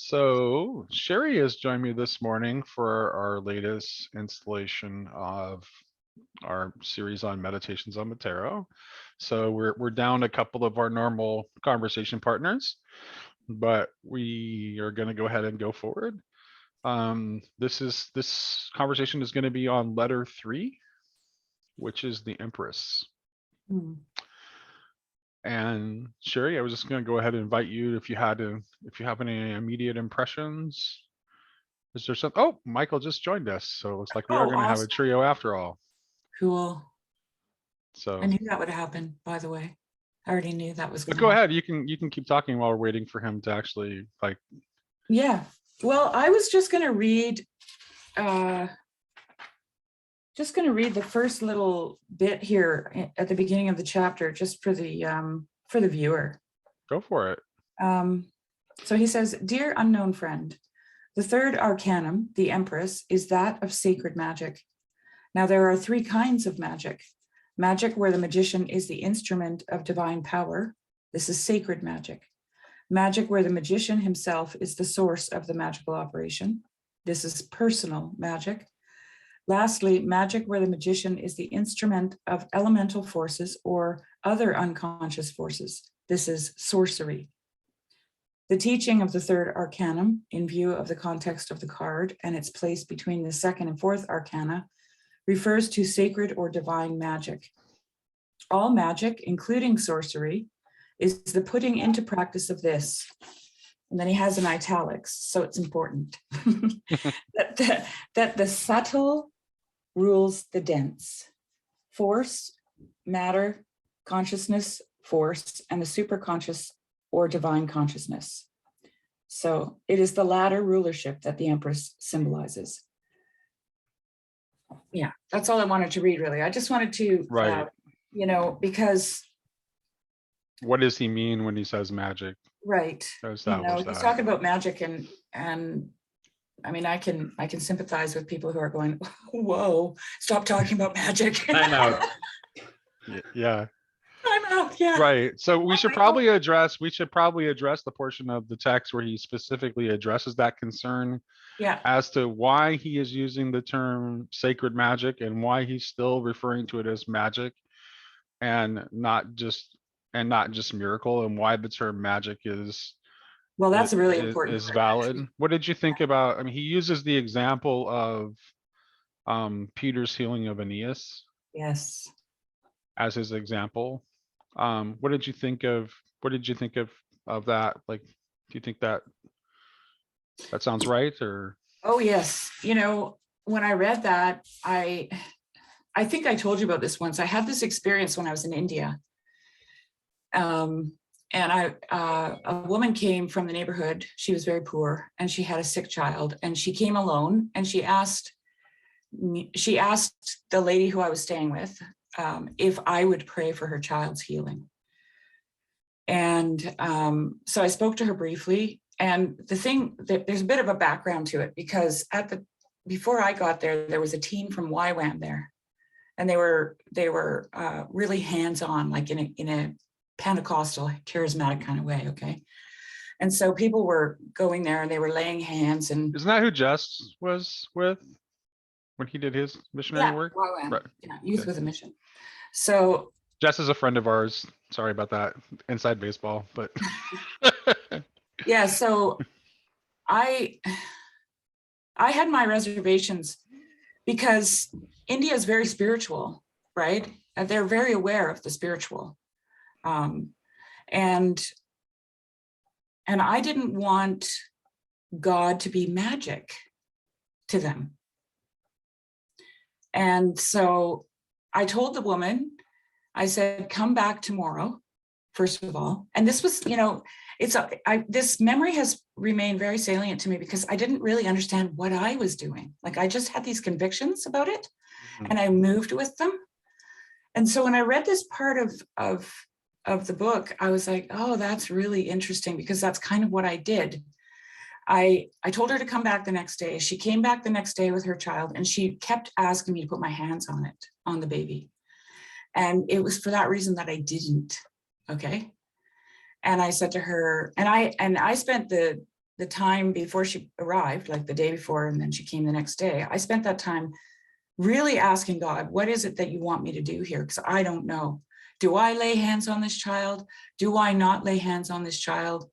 So Sherry has joined me this morning for our latest installation of our series on meditations on the tarot. So we're down a couple of our normal conversation partners, but we are going to go ahead and go forward. This conversation is going to be on letter 3, which is the Empress. And Sherry, I was just going to go ahead and invite you if you have any immediate impressions. Is there something? Oh, Michael just joined us, so it looks like we are going to have a trio after all. Cool. So I knew that would happen, by the way. I already knew that was going to go happen. ahead. You can keep talking while we're waiting for him to actually like. Yeah. Well, I was just going to read the first little bit here at the beginning of the chapter, just for the viewer. Go for it. So he says, "Dear unknown friend, the third arcanum, the Empress, is that of sacred magic. Now there are 3 kinds of magic. Magic where the magician is the instrument of divine power. This is sacred magic. Magic where the magician himself is the source of the magical operation. This is personal magic. Lastly, magic where the magician is the instrument of elemental forces or other unconscious forces. This is sorcery. The teaching of the third arcanum, in view of the context of the card and its place between the second and fourth arcana, refers to sacred or divine magic. All magic, including sorcery, is the putting into practice of this." And then he has in italics, so it's important, that the subtle rules the dense. Force, matter, consciousness, force, and the superconscious or divine consciousness. So it is the latter rulership that the Empress symbolizes. Yeah, that's all I wanted to read, really. I just wanted to, Right. Because. What does he mean when he says magic? Right. He's talking about magic, and I mean, I can sympathize with people who are going, "Whoa, stop talking about magic." I'm out. Yeah. I'm out. Yeah. Right. So we should probably address the portion of the text where he specifically addresses that concern. Yeah. As to why he is using the term sacred magic and why he's still referring to it as magic and not just miracle, and why the term magic is that's really important. Is valid. What did you think about? I mean, he uses the example of Peter's healing of Aeneas. Yes. As his example. What did you think of that? Like, do you think that sounds right? Or oh yes, when I read that, I think I told you about this once. I had this experience when I was in India. And a woman came from the neighborhood. She was very poor and she had a sick child, and she came alone, and she asked the lady who I was staying with if I would pray for her child's healing. And so I spoke to her briefly, and the thing that there's a bit of a background to it, because before I got there, there was a team from YWAM there, and they were really hands-on, like in a Pentecostal, charismatic kind of way. Okay. And so people were going there and they were laying hands. And isn't that who Jess was with when he did his missionary work? Right. Yeah, Youth with a Mission. So Jess is a friend of ours. Sorry about that. Inside baseball, but yeah. So I had my reservations because India is very spiritual, right? They're very aware of the spiritual. And I didn't want God to be magic to them. And so I told the woman, I said, "Come back tomorrow, first of all." And this was, this memory has remained very salient to me because I didn't really understand what I was doing. Like, I just had these convictions about it, and I moved with them. And so when I read this part of the book, I was like, oh, that's really interesting, because that's kind of what I did. I told her to come back the next day. She came back the next day with her child, and she kept asking me to put my hands on the baby. And it was for that reason that I didn't. Okay. And I said to her, and I spent the the time before she arrived, like the day before, and then she came the next day, I spent that time really asking God, what is it that you want me to do here? Because I don't know. Do I lay hands on this child? Do I not lay hands on this child?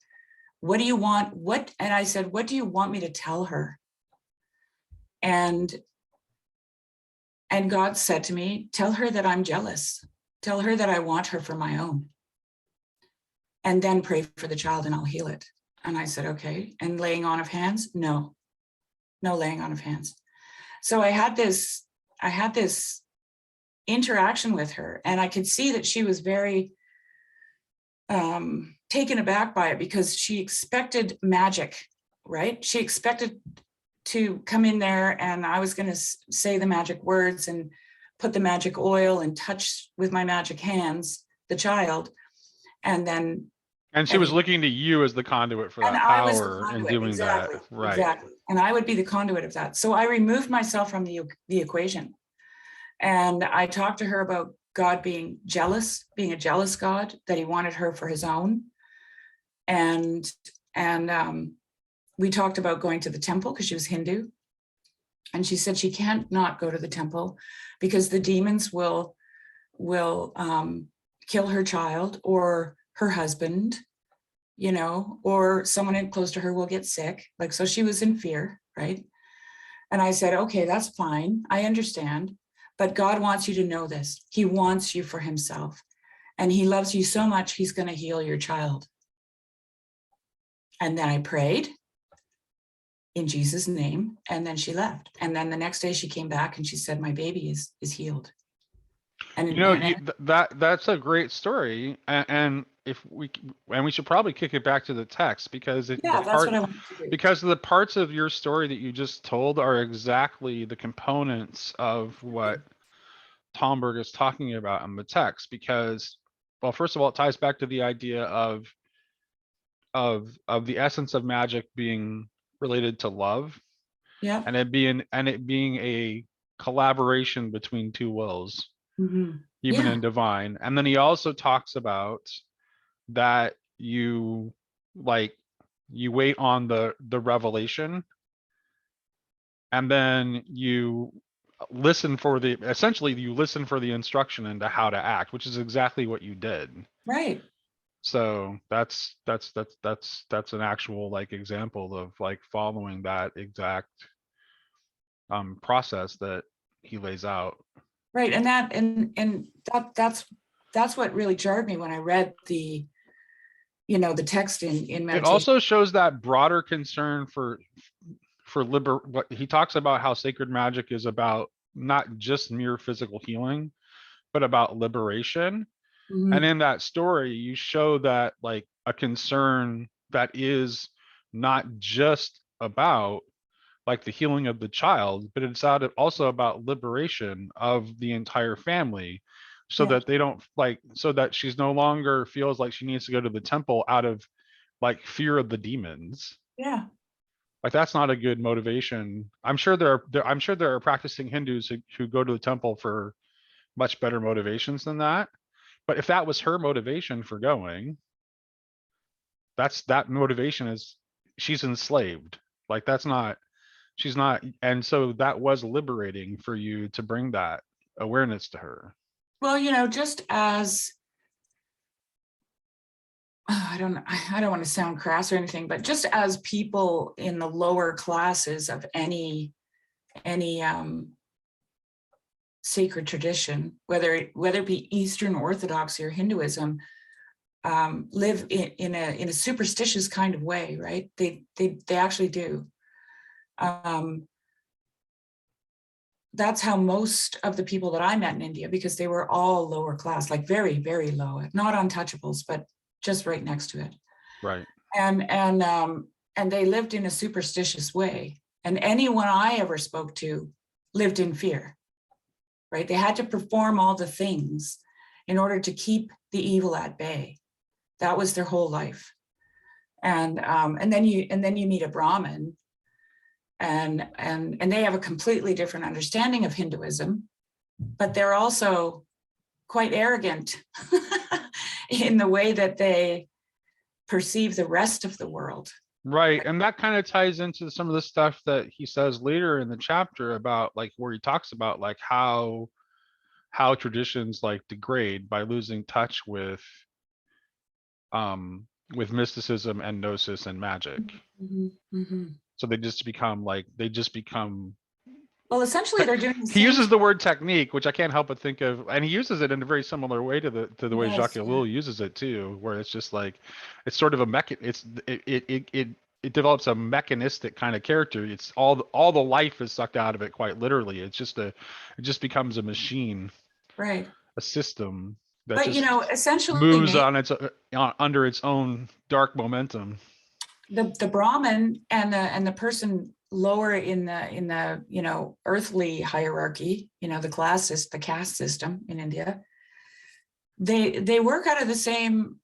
What do you want? And I said, what do you want me to tell her? And God said to me, tell her that I'm jealous. Tell her that I want her for my own. And then pray for the child and I'll heal it. And I said, okay. And laying on of hands? No laying on of hands. So I had this interaction with her, and I could see that she was very taken aback by it, because she expected magic, right? She expected to come in there and I was going to say the magic words and put the magic oil and touch with my magic hands the child, and then she was looking to you as the conduit for that power in doing exactly, that. Right. Exactly. And I would be the conduit of that. So I removed myself from the equation. And I talked to her about God being jealous, being a jealous God, that he wanted her for his own. And we talked about going to the temple, because she was Hindu. And she said she can't not go to the temple because the demons will kill her child or her husband, or someone close to her will get sick. Like, so she was in fear, right? And I said, okay, that's fine. I understand. But God wants you to know this. He wants you for himself. And he loves you so much, he's going to heal your child. And then I prayed in Jesus' name, and then she left. And then the next day she came back and she said, my baby is healed. And that's a great story. And we should probably kick it back to the text, because that's what I wanted to do. Because the parts of your story that you just told are exactly the components of what Tomberg is talking about in the text. Because, well, first of all, it ties back to the idea of the essence of magic being related to love, and it being a collaboration between two wills, human and divine. And then he also talks about that you wait on the revelation, and then you listen for the instruction into how to act, which is exactly what you did. Right. So that's an actual example of following that exact process that he lays out. Right. And that's what really jarred me when I read the text in meditation. It also shows that broader concern for what he talks about, how sacred magic is about not just mere physical healing, but about liberation. And in that story, you show that a concern that is not just about the healing of the child, but it's also about liberation of the entire family, so that they don't so that she's no longer feels like she needs to go to the temple out of fear of the demons. Yeah. That's not a good motivation. I'm sure there are practicing Hindus who go to the temple for much better motivations than that. But if that was her motivation for going, that motivation is she's enslaved. She's not. And so that was liberating for you to bring that awareness to her. Well, just as I don't want to sound crass or anything, but just as people in the lower classes of any sacred tradition, whether it be Eastern Orthodoxy or Hinduism, live in a superstitious kind of way, right? They actually do. That's how most of the people that I met in India, because they were all lower class, very, very low, not untouchables, but just right next to it. Right. And they lived in a superstitious way. And anyone I ever spoke to lived in fear, right? They had to perform all the things in order to keep the evil at bay. That was their whole life. And then you meet a Brahmin, and they have a completely different understanding of Hinduism, but they're also quite arrogant in the way that they perceive the rest of the world. Right. And that kind of ties into some of the stuff that he says later in the chapter about like where he talks about like how traditions like degrade by losing touch with mysticism and gnosis and magic. Mhm, mhm. So they just become Well, essentially, they're doing the he same. uses the word technique, which I can't help but think of, and he uses it in a very similar way to the way Jacques Yes, yeah. Ellul uses it too, where it's just like it's sort of a it develops a mechanistic kind of character. It's all the life is sucked out of it quite literally. It just becomes a machine, Right. a system that But, just essentially, moves Nate, on under its own dark momentum. the Brahmin and the person lower in the earthly hierarchy, the caste system in India, they work out of the same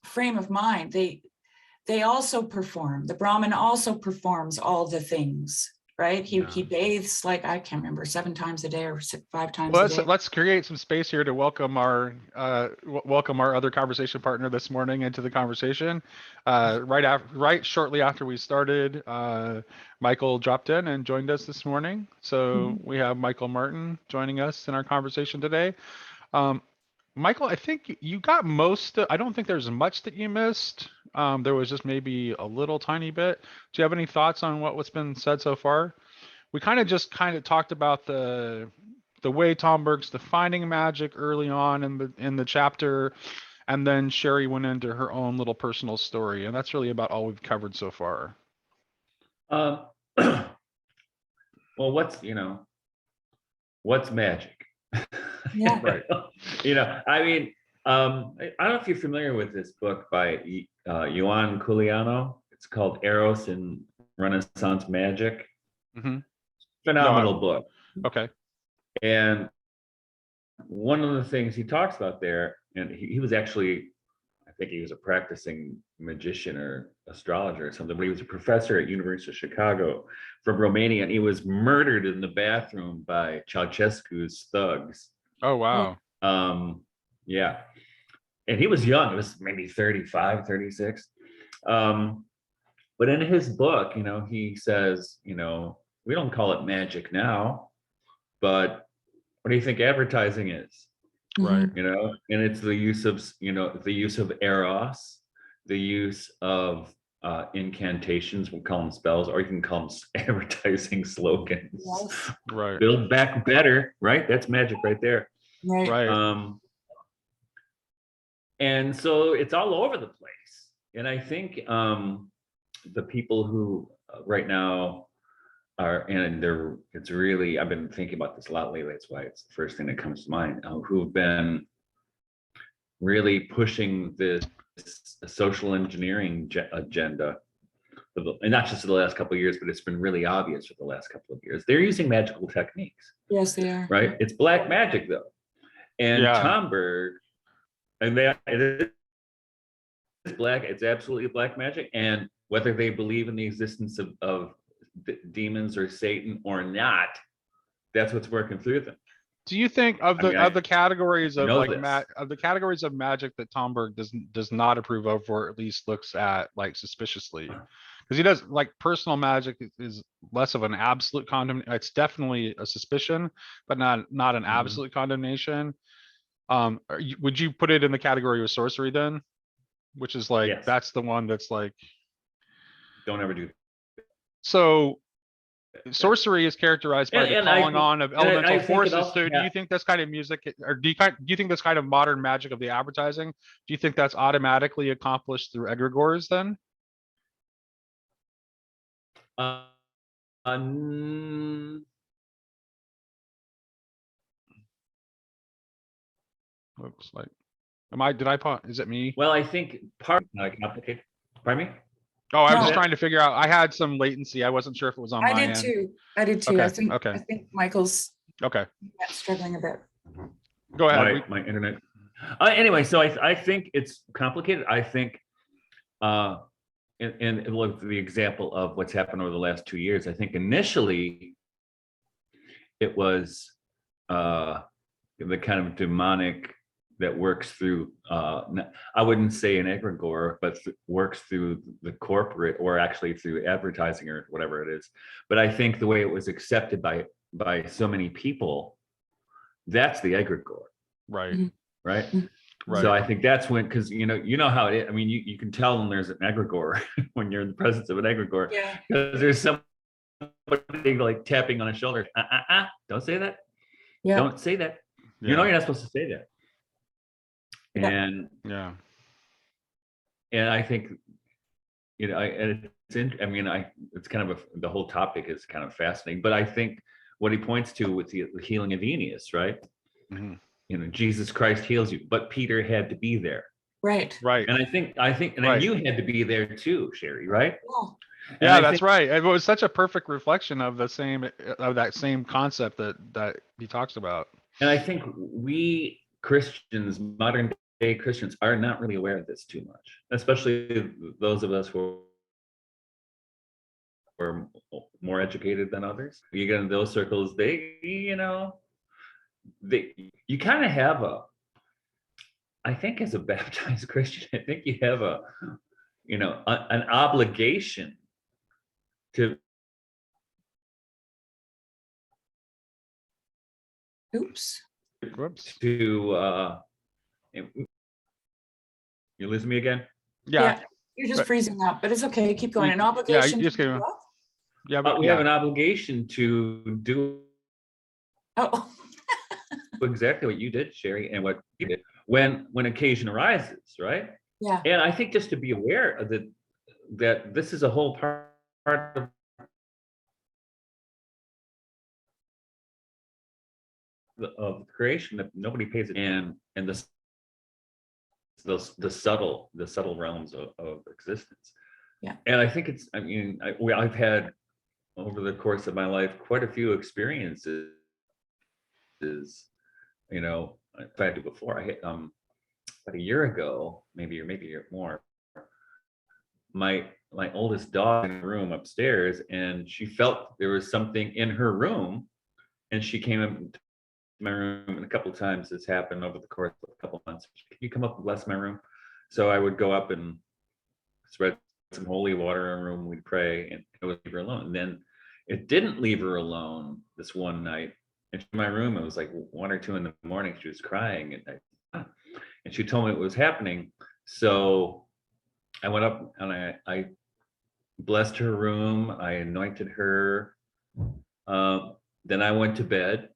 frame of mind. They also perform. The Brahmin also performs all the things, right? He Yeah. he bathes, like, I can't remember, 7 times a day or 5 times Well, a let's day. let's create some space here to welcome our other conversation partner this morning into the conversation. Right shortly after we started, Michael dropped in and joined us this morning. So Mhm. we have Michael Martin joining us in our conversation today. Um, Michael, I think you got I don't think there's much that you missed. There was just maybe a little tiny bit. Do you have any thoughts on what's been said so far? We kind of talked about the way Tomberg's defining magic early on in the chapter, and then Sherry went into her own little personal story, and that's really about all we've covered so far. Um, well, what's magic? Yeah. Right. I mean, I don't know if you're familiar with this book by Juan Culiano. It's called Eros in Renaissance Magic. Mm-hmm. No. Phenomenal book. Okay. And one of the things he talks about there, and he was actually, I think he was a practicing magician or astrologer or something, but he was a professor at University of Chicago from Romania, and he was murdered in the bathroom by Ceausescu's thugs. Oh wow. Yeah. And he was young, it was maybe 35, 36. But in his book, he says, we don't call it magic now, but what do you think advertising is? Right. And it's the use of eros, the use of incantations, we'll call them spells, or you can call them advertising slogans. Yes. Right. Build back better, right? That's magic right there. Right. Right. And so it's all over the place. And I think the people who right now it's really, I've been thinking about this a lot lately. That's why it's the first thing that comes to mind, who've been really pushing this social engineering agenda, and not just for the last couple of years, but it's been really obvious for the last couple of years. They're using magical techniques. Yes, they are. Right? It's black magic though. And Yeah. Tomberg, and it is black, it's absolutely black magic. And whether they believe in the existence of demons or Satan or not, that's what's working through them. Do you think of the categories of the categories of magic that Tomberg does not approve of, or at least looks at like suspiciously? Because he does, like, personal magic is less of an absolute condemnation. It's definitely a suspicion, but not an absolute condemnation. Would you put it in the category of sorcery then? Which is like, Yes. that's the one that's like, don't ever do. So sorcery is characterized by the calling on of elemental forces. So do you think that's kind of music, or do you think that's kind of modern magic of the advertising? Do you think that's automatically accomplished through egregores then? Looks like, is it me? Well, I think part complicated. Pardon me? Oh, I was just trying to figure out. I had some latency. I wasn't sure if it was on my end. I did too. Okay. I think Michael's struggling a bit. Go ahead. My internet. Anyway, so I think it's complicated. I think, and look at the example of what's happened over the last 2 years. I think initially it was the kind of demonic that works through, I wouldn't say an egregore, but works through the corporate or actually through advertising or whatever it is. But I think the way it was accepted by so many people, that's the egregore, Right. Mhm. right? Right. So I think that's when, because you know how it is. I mean, you can tell when there's an egregore when you're in the presence of an egregore, Yeah. because there's somebody like tapping on a shoulder. Don't say that. Yeah. Don't say that. You know you're not supposed to say that. Yeah. And Yeah. I think, you know, it's kind of the whole topic is kind of fascinating, but I think what he points to with the healing of Aeneas, right? Mhm. You know, Jesus Christ heals you, but Peter had to be there. Right. Right. And I think, and then Right. you had to be there too, Sherry, right? Oh, And Yeah, I that's think, right. It was such a perfect reflection of the same of that same concept that he talks about. and I think we Christians, modern day Christians, are not really aware of this too much, especially those of us who are more educated than others. You get in those circles, you kind of have I think as a baptized Christian, I think you have an obligation to oops. Whoops. You losing me again? Yeah. You're just But- freezing up, but it's okay. Keep going. An Yeah, obligation. you just to do gave- what? Yeah. But But we yeah. have an obligation to do Oh, exactly what you did, Sherry, and what you did when occasion arises, right? yeah. And I think just to be aware of that this is a whole part of creation that nobody pays attention, and the subtle realms of existence. Yeah. And I think I've had over the course of my life quite a few experiences, I've had to before. I had about a year ago, maybe a year more, my oldest dog in the room upstairs, and she felt there was something in her room, and she came up to my room, and a couple of times this happened over the course of a couple of months. Can you come up and bless my room? So I would go up and spread some holy water in her room, we'd pray, and it would leave her alone. And then it didn't leave her alone this one night. And in my room, it was like 1 or 2 in the morning. She was crying, and she told me what was happening. So I went up and I blessed her room. I anointed her. Then I went to bed,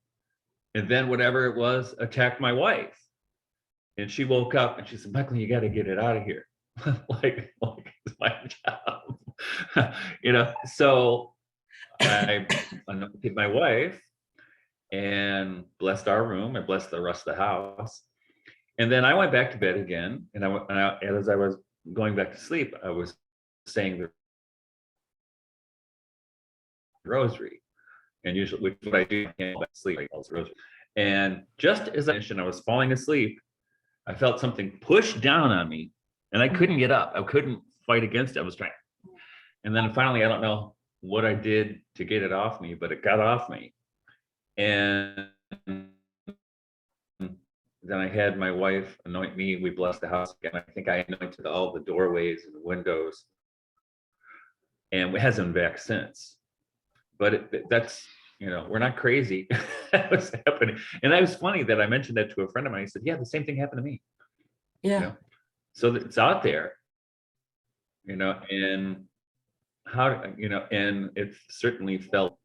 and then whatever it was attacked my wife. And she woke up and she said, "Michael, you got to get it out of here." like it's my job. So I anointed my wife and blessed our room. I blessed the rest of the house. And then I went back to bed again. And as I was going back to sleep, I was saying the rosary. And usually, which is what I do, I can't go back to sleep, I call it the rosary. And just as I mentioned, I was falling asleep, I felt something push down on me, and I couldn't get up. I couldn't fight against it. I was trying. And then finally, I don't know what I did to get it off me, but it got off me. And then I had my wife anoint me. We blessed the house again. I think I anointed all the doorways and the windows. And it hasn't been back since. But that's, we're not crazy. That was happening. And it was funny that I mentioned that to a friend of mine. He said, "Yeah, the same thing happened to me." Yeah. So it's out there, and and it certainly felt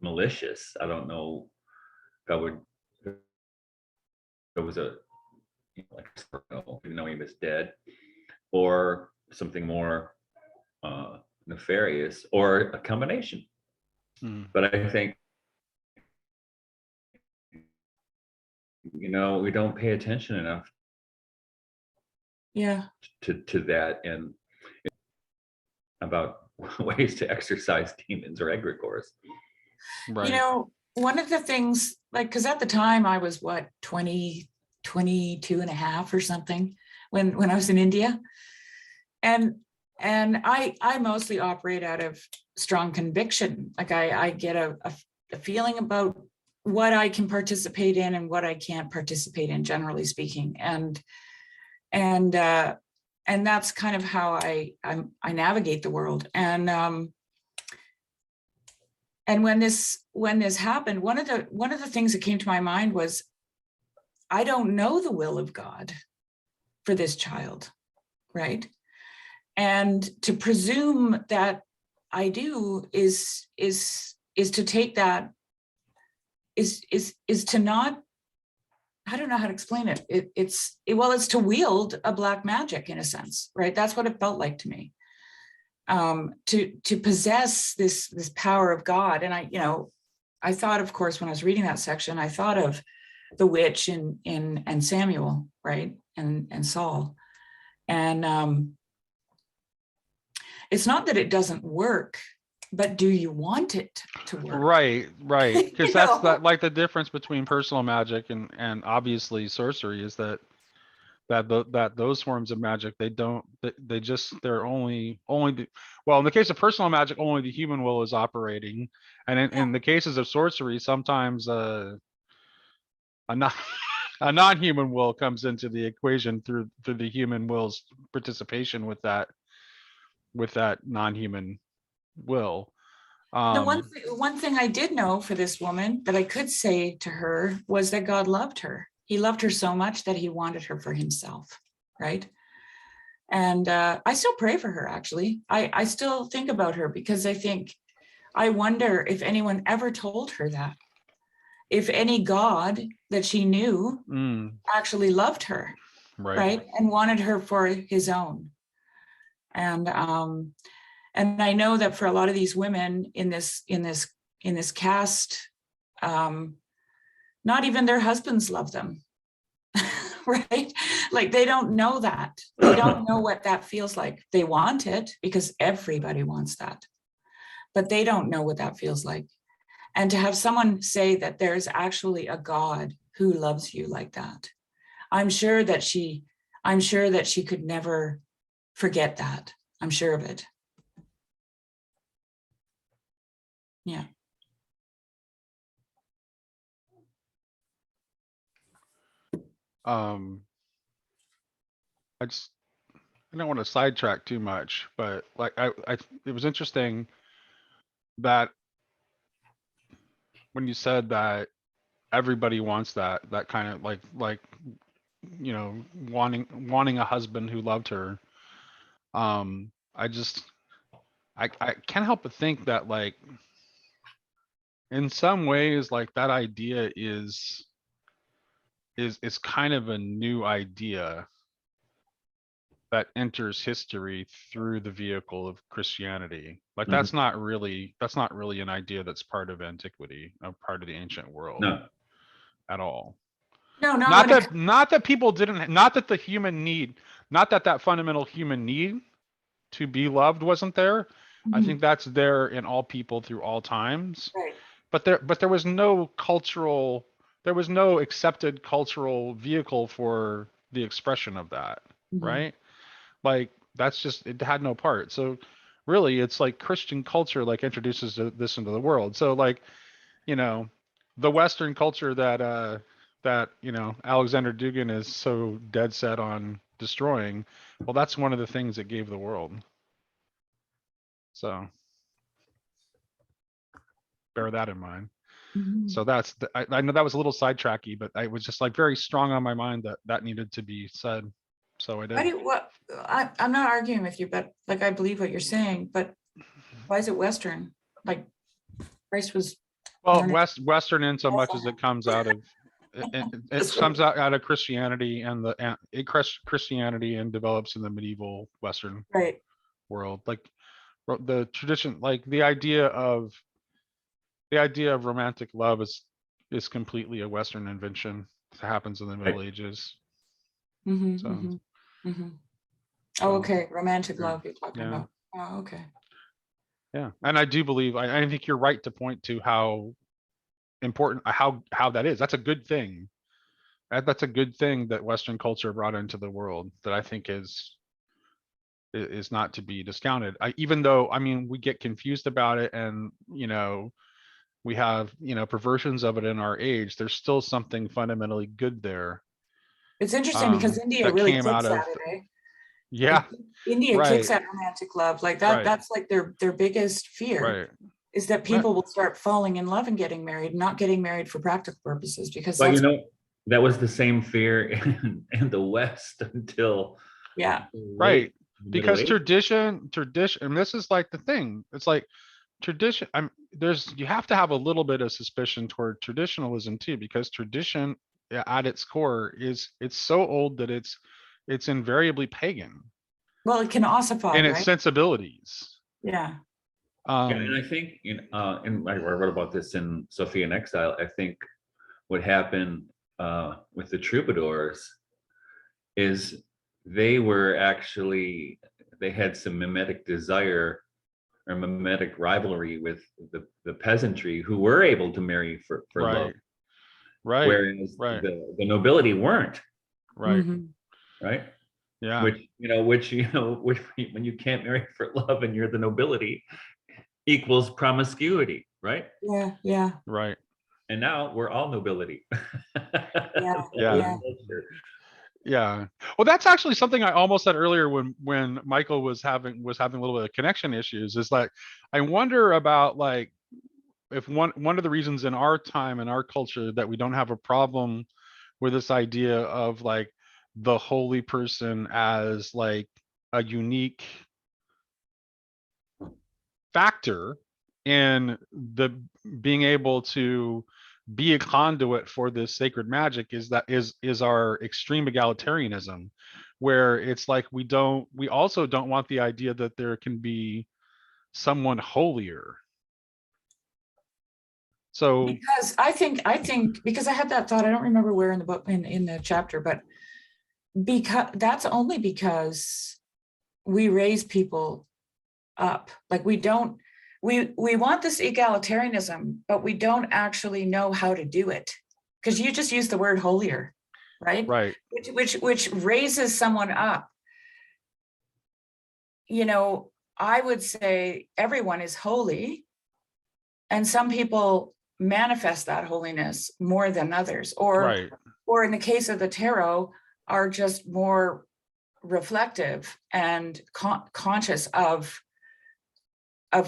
malicious. I don't know if it was he was dead, or something more nefarious, or a combination. But I think, we don't pay attention enough Yeah. to that, and about ways to exorcise demons or egregores. Right. One of the things, because at the time I was 22 and a half or something when I was in India. And I mostly operate out of strong conviction. Like I get a feeling about what I can participate in and what I can't participate in, generally speaking. And that's kind of how I navigate the world. And when this happened, one of the things that came to my mind was, I don't know the will of God for this child, right? And to presume that I do is to take that, is to not, I don't know how to explain it. It's to wield a black magic, in a sense, right? That's what it felt like to me. To possess this power of God. And I thought, of course, when I was reading that section, I thought of the witch in Samuel, right? And Saul. And it's not that it doesn't work, but do you want it to work? Right. Because You that's know? like the difference between personal magic and obviously sorcery is that those forms of magic, they're only well, in the case of personal magic, only the human will is operating. And in the cases of sorcery, sometimes a non a non-human will comes into the equation through the human will's participation with that non-human will. The Um, one thing I did know for this woman that I could say to her was that God loved her. He loved her so much that he wanted her for himself, right? And I still pray for her, actually. I still think about her because I wonder if anyone ever told her that. If any God that she knew actually loved her, right? And wanted her for his own. And I know that for a lot of these women in this caste, not even their husbands love them, right? Like they don't know that. They don't know what that feels like. They want it because everybody wants that, but they don't know what that feels like. And to have someone say that there's actually a God who loves you like that, I'm sure that she could never forget that. I'm sure of it. Yeah. I don't want to sidetrack too much, but like it was interesting that when you said that everybody wants that kind of like wanting a husband who loved her. I can't help but think that like in some ways like that idea is kind of a new idea that enters history through the vehicle of Christianity. Like that's not really an idea that's part of antiquity, or part of the ancient world. No. At all. No, not that people didn't, not that the human need, not that fundamental human need to be loved wasn't there. I think that's there in all people through all times. Right. But there was no accepted cultural vehicle for the expression of that, right? Like that's just, it had no part. So really it's like Christian culture like introduces this into the world. So like, the Western culture that Alexander Dugin is so dead set on destroying, well, that's one of the things that gave the world. So bear that in mind. So that's I know that was a little sidetracky, but I was just like very strong on my mind that needed to be said. So I did. I'm not arguing with you, but like I believe what you're saying, but why is it Western? Like Christ was Western in so much as it comes out of it comes out of Christianity and Christianity and develops in the medieval Western world. Like the tradition, like the idea of romantic love is completely a Western invention. It happens in the Middle Ages. Oh, okay. Romantic love you're talking about. Oh, okay. Yeah. And I do believe, I think you're right to point to how important, how that is. That's a good thing. That's a good thing that Western culture brought into the world that I think is not to be discounted. Even though, I mean, we get confused about it and, we have, perversions of it in our age, there's still something fundamentally good there. It's interesting because India That really came out kicks of, at it, eh? yeah, India right, kicks at romantic love. Like that, right, that's like their biggest fear right. is that Right. people will start falling in love and getting married, not getting married for practical purposes, because But that's, that was the same fear in the West until yeah. Right. the Middle Because Ages. tradition, and this is like the thing. It's like tradition. You have to have a little bit of suspicion toward traditionalism too, because tradition at its core it's so old that it's invariably pagan Well, it can ossify, in its right? sensibilities. Yeah. Yeah, and I think and I wrote about this in Sophia in Exile. I think what happened with the troubadours is they had some mimetic desire or mimetic rivalry with the peasantry who were able to marry for love, Right. Right. whereas Right. the nobility weren't, Right. Mhm. right? Yeah. Which when you can't marry for love and you're the nobility equals promiscuity, right? Yeah. Yeah. Right. And now we're all nobility. Yeah. Yeah. Yeah. Yeah. Well, that's actually something I almost said earlier when Michael was having a little bit of connection issues, is like I wonder about like if one of the reasons in our time and our culture that we don't have a problem with this idea of like the holy person as like a unique factor in the being able to be a conduit for this sacred magic is our extreme egalitarianism, where it's like we also don't want the idea that there can be someone holier. So Because I think because I had that thought, I don't remember where in the book in the chapter, but because that's only because we raise people up. Like we want this egalitarianism, but we don't actually know how to do it. Because you just use the word holier, right? right. Which raises someone up. I would say everyone is holy, and some people manifest that holiness more than others, or in the case of the tarot, are just more reflective and conscious of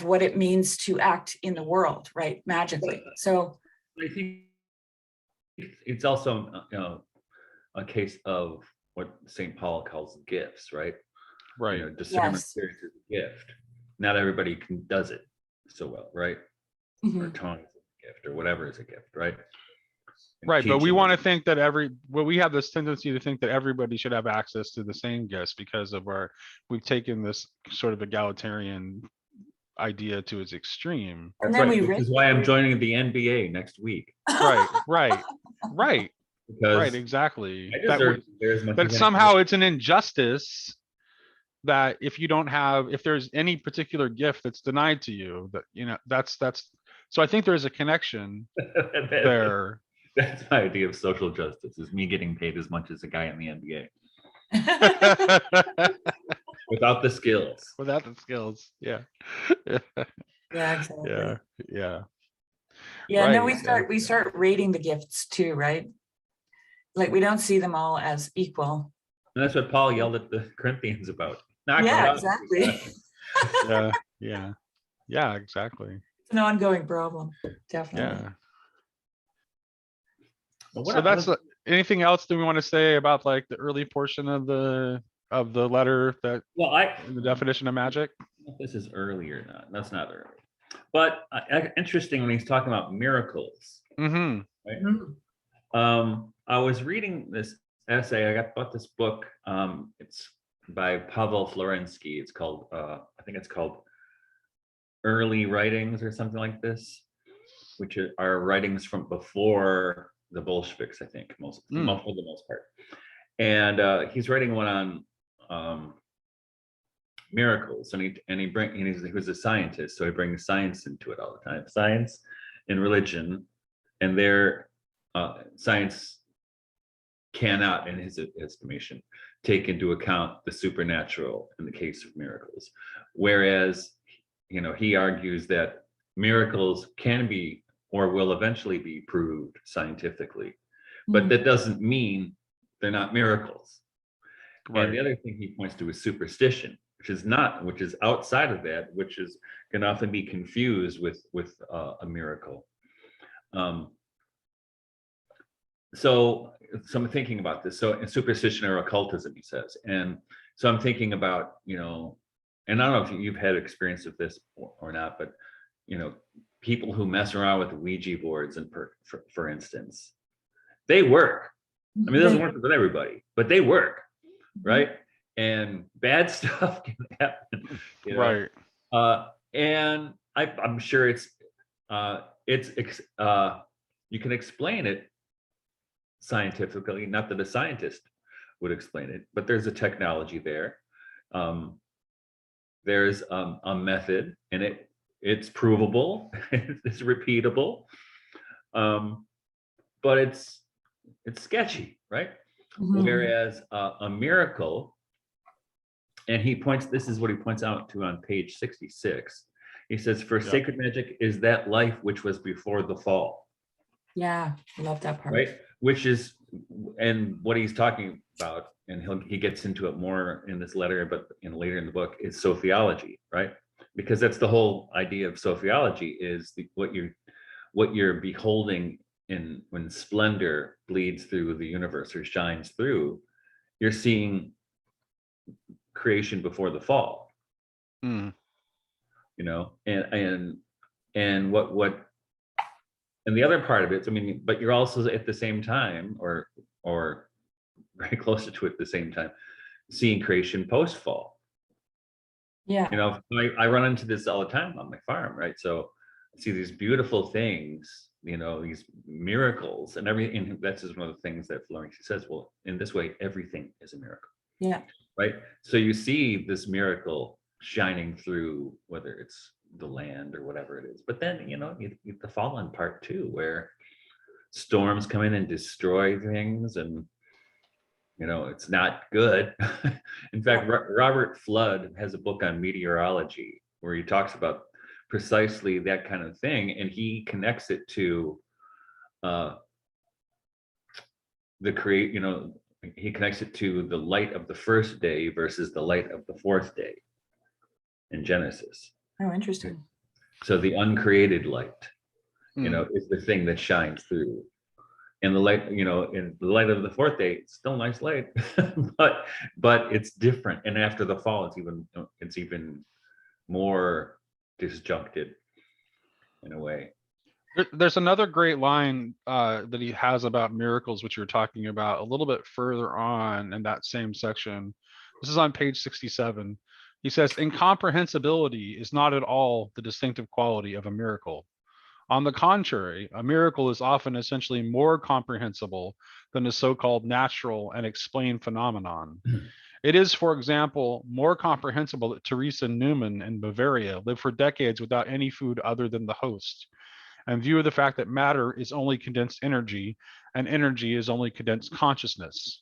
what it means to act in the world, right, magically. So I think it's also a case of what St. Paul calls gifts, right? Right. Discernment yes. is a gift. Not everybody does it so well, right? Mhm. Or tongue is a gift, or whatever is a gift, right? And Right, but we teaching want to is- think that we have this tendency to think that everybody should have access to the same gifts because of we've taken this sort of egalitarian idea to its extreme. And That's then right, we which is why I'm joining the NBA next week, Right, right, because exactly. I deserve as much That as somehow it's an injustice that if there's any particular gift that's denied to you, that that's so I think there's a connection there. That's my idea of social justice, is me getting paid as much as a guy in the NBA without the skills. Without the skills, yeah. Yeah, exactly. Yeah. Yeah, and then Right, we start rating the gifts too, right? Like we don't see them all as equal. And that's what Paul yelled at the Corinthians about. Knock her Yeah, off. exactly. yeah, exactly. It's an ongoing problem, definitely. Yeah. But So that's anything else that we want to say about like the early portion of the letter, that the definition of magic? This is early or not. That's not early. But interesting when he's talking about miracles. Mm-hmm. Right? Mhm. I was reading this essay. I bought this book. It's by Pavel Florensky. It's called, I think it's called Early Writings or something like this, which are writings from before the Bolsheviks, I think, for the most part. And he's writing one on miracles, and he was a scientist, so he brings science into it all the time. Science and religion, and their science cannot, in his estimation, take into account the supernatural in the case of miracles. Whereas, he argues that miracles can be or will eventually be proved scientifically. But that doesn't mean they're not miracles. And the other thing he points to is superstition, which is outside of that, which can often be confused with a miracle. So I'm thinking about this. So in superstition or occultism, he says, and so I'm thinking about, and I don't know if you've had experience with this or not, but people who mess around with Ouija boards, and for instance, they work. I mean, it doesn't work with everybody, but they work, right? And bad stuff can happen, Right. And I'm sure you can explain it scientifically, not that a scientist would explain it, but there's a technology there. There's a method, and it's provable, it's repeatable, but it's sketchy, right? Whereas a miracle, and this is what he points out to on page 66. He says, for sacred magic is that life which was before the fall. Yeah, I love that part. Right, which is, and what he's talking about, and he gets into it more in this letter, but later in the book, is sophiology, right? Because that's the whole idea of sophiology, is what you're beholding when splendor bleeds through the universe or shines through. You're seeing creation before the fall. And the other part of it, but you're also at the same time, or very close to it at the same time, seeing creation post-fall. Yeah. I run into this all the time on my farm, right? So I see these beautiful things, these miracles and everything. And that's just one of the things that Florence says, well, in this way, everything is a miracle. Yeah. Right. So you see this miracle shining through, whether it's the land or whatever it is. But then, you get the fallen part too, where storms come in and destroy things, and it's not good. In fact, Robert Flood has a book on meteorology where he talks about precisely that kind of thing, and he connects it to he connects it to the light of the first day versus the light of the fourth day in Genesis. Oh, interesting. So the uncreated light, is the thing that shines through. And the light, in the light of the fourth day, it's still nice light, but it's different. And after the fall, it's even more disjuncted in a way. There's another great line that he has about miracles, which you're talking about a little bit further on in that same section. This is on page 67. He says, incomprehensibility is not at all the distinctive quality of a miracle. On the contrary, a miracle is often essentially more comprehensible than a so-called natural and explained phenomenon. It is, for example, more comprehensible that Teresa Newman in Bavaria lived for decades without any food other than the host, in view of the fact that matter is only condensed energy and energy is only condensed consciousness.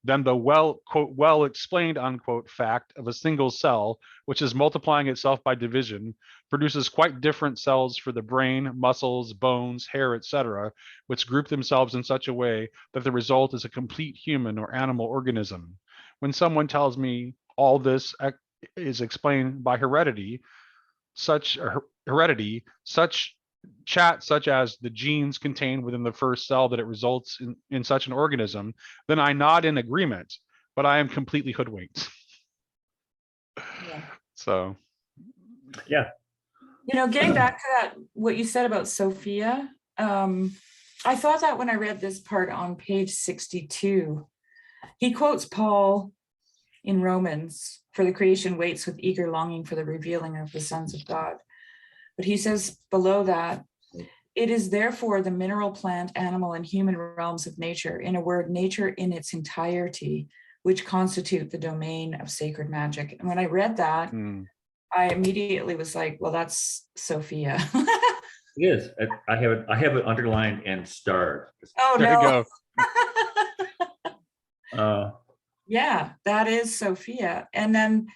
Then the well explained, unquote, fact of a single cell, which is multiplying itself by division, produces quite different cells for the brain, muscles, bones, hair, etc., which group themselves in such a way that the result is a complete human or animal organism. When someone tells me all this is explained by heredity, such chat such as the genes contained within the first cell that it results in such an organism, then I nod in agreement, but I am completely hoodwinked. Yeah. So, yeah. Getting back to that, what you said about Sophia, I thought that when I read this part on page 62, he quotes Paul in Romans, for the creation waits with eager longing for the revealing of the sons of God. But he says below that, it is therefore the mineral, plant, animal, and human realms of nature, in a word, nature in its entirety, which constitute the domain of sacred magic. And when I read that, I immediately was like, well, that's Sophia. It is. I have it underlined and starred. Oh, there no. You go. Yeah, that is Sophia. And then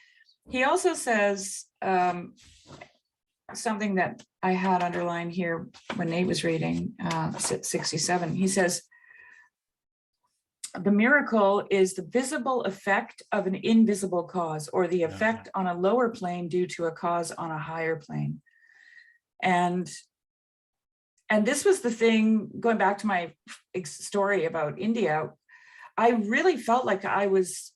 he also says, something that I had underlined here when Nate was reading 67. He says, the miracle is the visible effect of an invisible cause, or the effect on a lower plane due to a cause on a higher plane. And this was the thing, going back to my story about India, I really felt like I was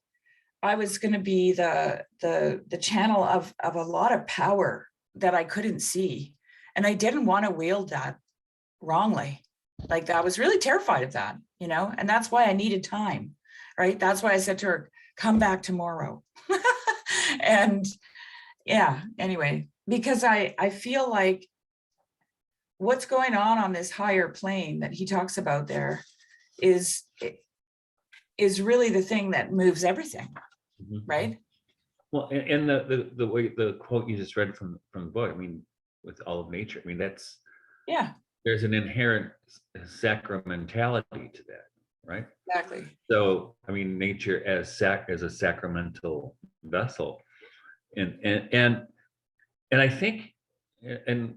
going to be the channel of a lot of power that I couldn't see. And I didn't want to wield that wrongly. Like, I was really terrified of that, you know, and that's why I needed time, right? That's why I said to her, come back tomorrow. And yeah, anyway, because I feel like what's going on this higher plane that he talks about there is really the thing that moves everything, right? Well, and the way the quote you just read from the book, I mean, with all of nature, I mean, that's, Yeah, there's an inherent sacramentality to that, right? exactly. So, I mean, nature as a sacramental vessel, and I think, and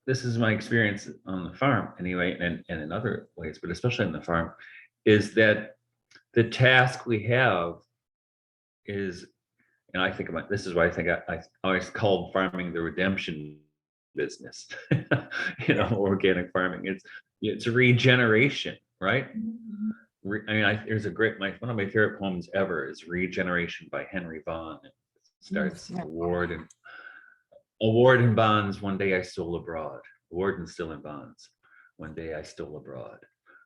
this is my experience on the farm anyway, and in other ways, but especially on the farm, is that the task we have is, and I think about, this is why I think I always called farming the redemption business, you know, organic farming. It's regeneration, right? I mean, there's one of my favorite poems ever is "Regeneration" by Henry Vaughan. It starts award in bonds. One day I stole abroad. Award and still in bonds. One day I stole abroad.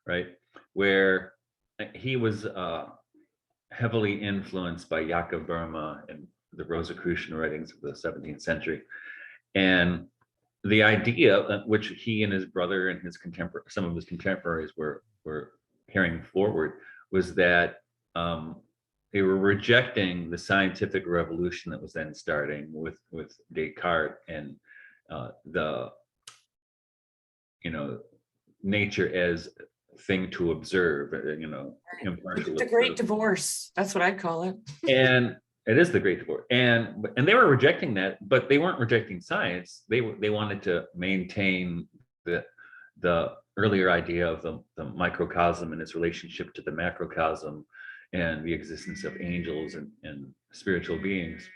Right, where he was heavily influenced by Jakob Burma and the Rosicrucian writings of the 17th century, and the idea which he and his brother and some of his contemporaries were carrying forward was that they were rejecting the scientific revolution that was then starting with Descartes and the, you know, nature as thing to observe, you know, The great divorce, that's what I'd call it. And it is the great divorce, and they were rejecting that, but they weren't rejecting science. They wanted to maintain the earlier idea of the microcosm and its relationship to the macrocosm, and the existence of angels and spiritual beings.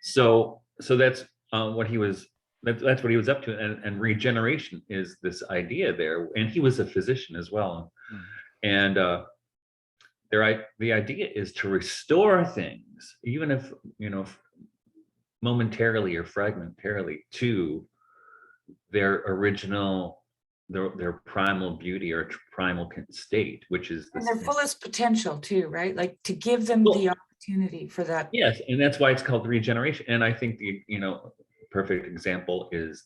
So that's what he was. That's what he was up to, and regeneration is this idea there. And he was a physician as well, and the idea is to restore things, even if, you know, momentarily or fragmentarily, to their original, their primal beauty or primal state, which is and their fullest potential too, right? Like to give them the opportunity for that. Yes, and that's why it's called regeneration. And I think the, you know, perfect example is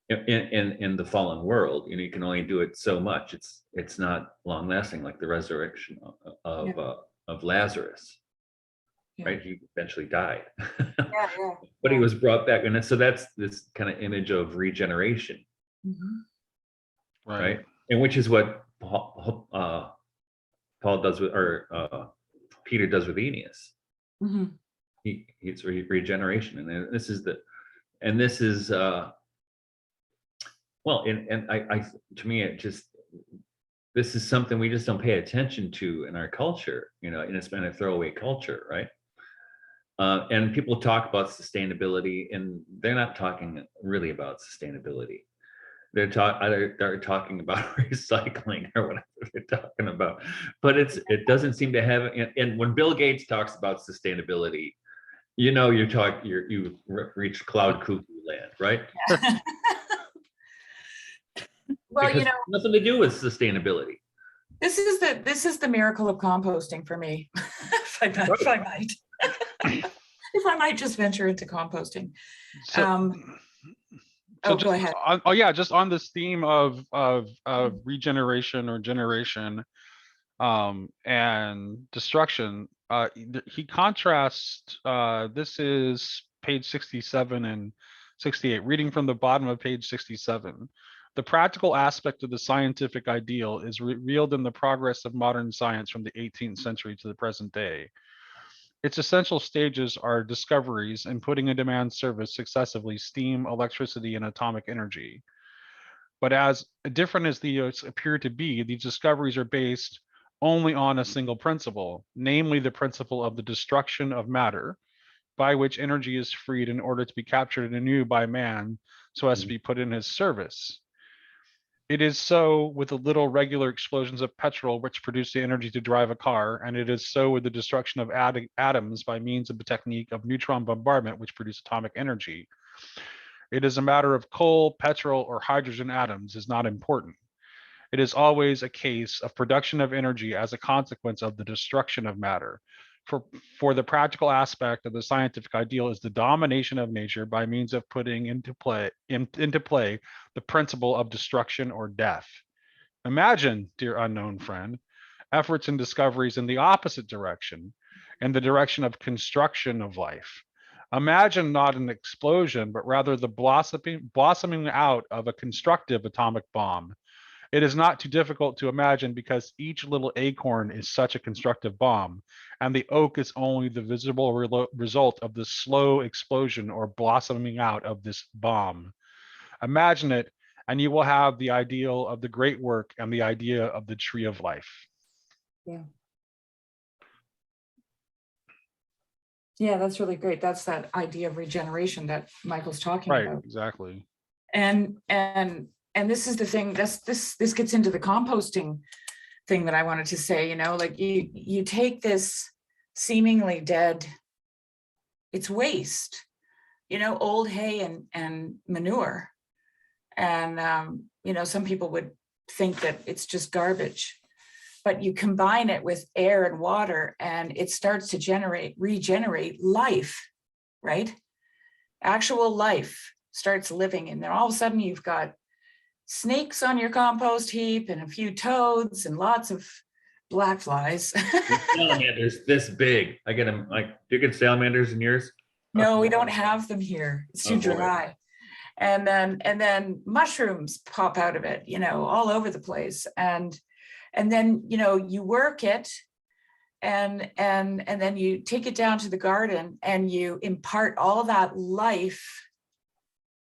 in the fallen world. You know, you can only do it so much. It's not long lasting, like the resurrection of Lazarus. Yeah. Right, he eventually died. But he was brought back, and so that's this kind of image of regeneration. Right, and which is what Paul does with, or Peter does with Aeneas. It's regeneration, and this is well, and I to me, it just, this is something we just don't pay attention to in our culture, you know, and it's been a throwaway culture, right? And people talk about sustainability, and they're not talking really about sustainability. They're talking about recycling or whatever they're talking about. But it doesn't seem to have. And when Bill Gates talks about sustainability, you know, you've reached cloud cuckoo land, right? Well, because, you know, nothing to do with sustainability. This is the miracle of composting for me. if I might just venture into composting. So Go ahead. Just on this theme of regeneration or generation and destruction, he contrasts, this is page 67 and 68, reading from the bottom of page 67. The practical aspect of the scientific ideal is revealed in the progress of modern science from the 18th century to the present day. Its essential stages are discoveries and putting in demand service successively steam, electricity, and atomic energy. But as different as these appear to be, these discoveries are based only on a single principle, namely the principle of the destruction of matter, by which energy is freed in order to be captured anew by man so as to be put in his service. It is so with the little regular explosions of petrol which produce the energy to drive a car, and it is so with the destruction of atoms by means of the technique of neutron bombardment which produce atomic energy. It is a matter of coal, petrol, or hydrogen atoms is not important. It is always a case of production of energy as a consequence of the destruction of matter. For the practical aspect of the scientific ideal is the domination of nature by means of putting into play the principle of destruction or death. Imagine, dear unknown friend, efforts and discoveries in the opposite direction, in the direction of construction of life. Imagine not an explosion, but rather the blossoming out of a constructive atomic bomb. It is not too difficult to imagine because each little acorn is such a constructive bomb, and the oak is only the visible result of the slow explosion or blossoming out of this bomb. Imagine it, and you will have the ideal of the great work and the idea of the tree of life. Yeah. Yeah, that's really great. That's that idea of regeneration that Michael's talking Right, about. exactly. And this is the thing, this gets into the composting thing that I wanted to say, you know, like you take this seemingly dead, it's waste, you know, old hay and manure. And, you know, some people would think that it's just garbage, but you combine it with air and water and it starts to regenerate life, right? Actual life starts living, and then all of a sudden you've got snakes on your compost heap and a few toads and lots of black flies. Salamanders this big. I get them like, do you get salamanders in yours? No, we don't have them here. It's too dry. And then mushrooms pop out of it, you know, all over the place. And then, you know, you work it and then you take it down to the garden and you impart all that life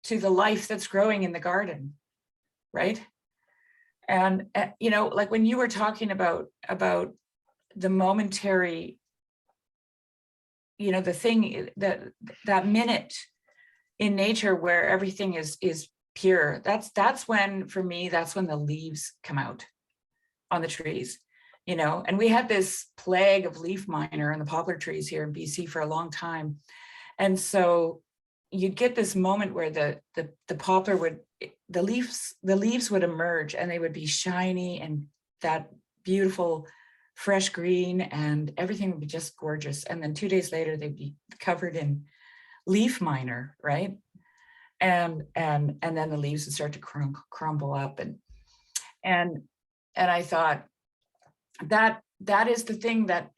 to the life that's growing in the garden. Right. And, you know, like when you were talking about the momentary, you know, the thing that minute in nature where everything is pure, that's when, for me, that's when the leaves come out on the trees, you know. And we had this plague of leaf miner in the poplar trees here in BC for a long time. And so you'd get this moment where the poplar would, the leaves would emerge and they would be shiny and that beautiful fresh green and everything would be just gorgeous. And then 2 days later, they'd be covered in leaf miner, right? And then the leaves would start to crumble up. And I thought that is the thing that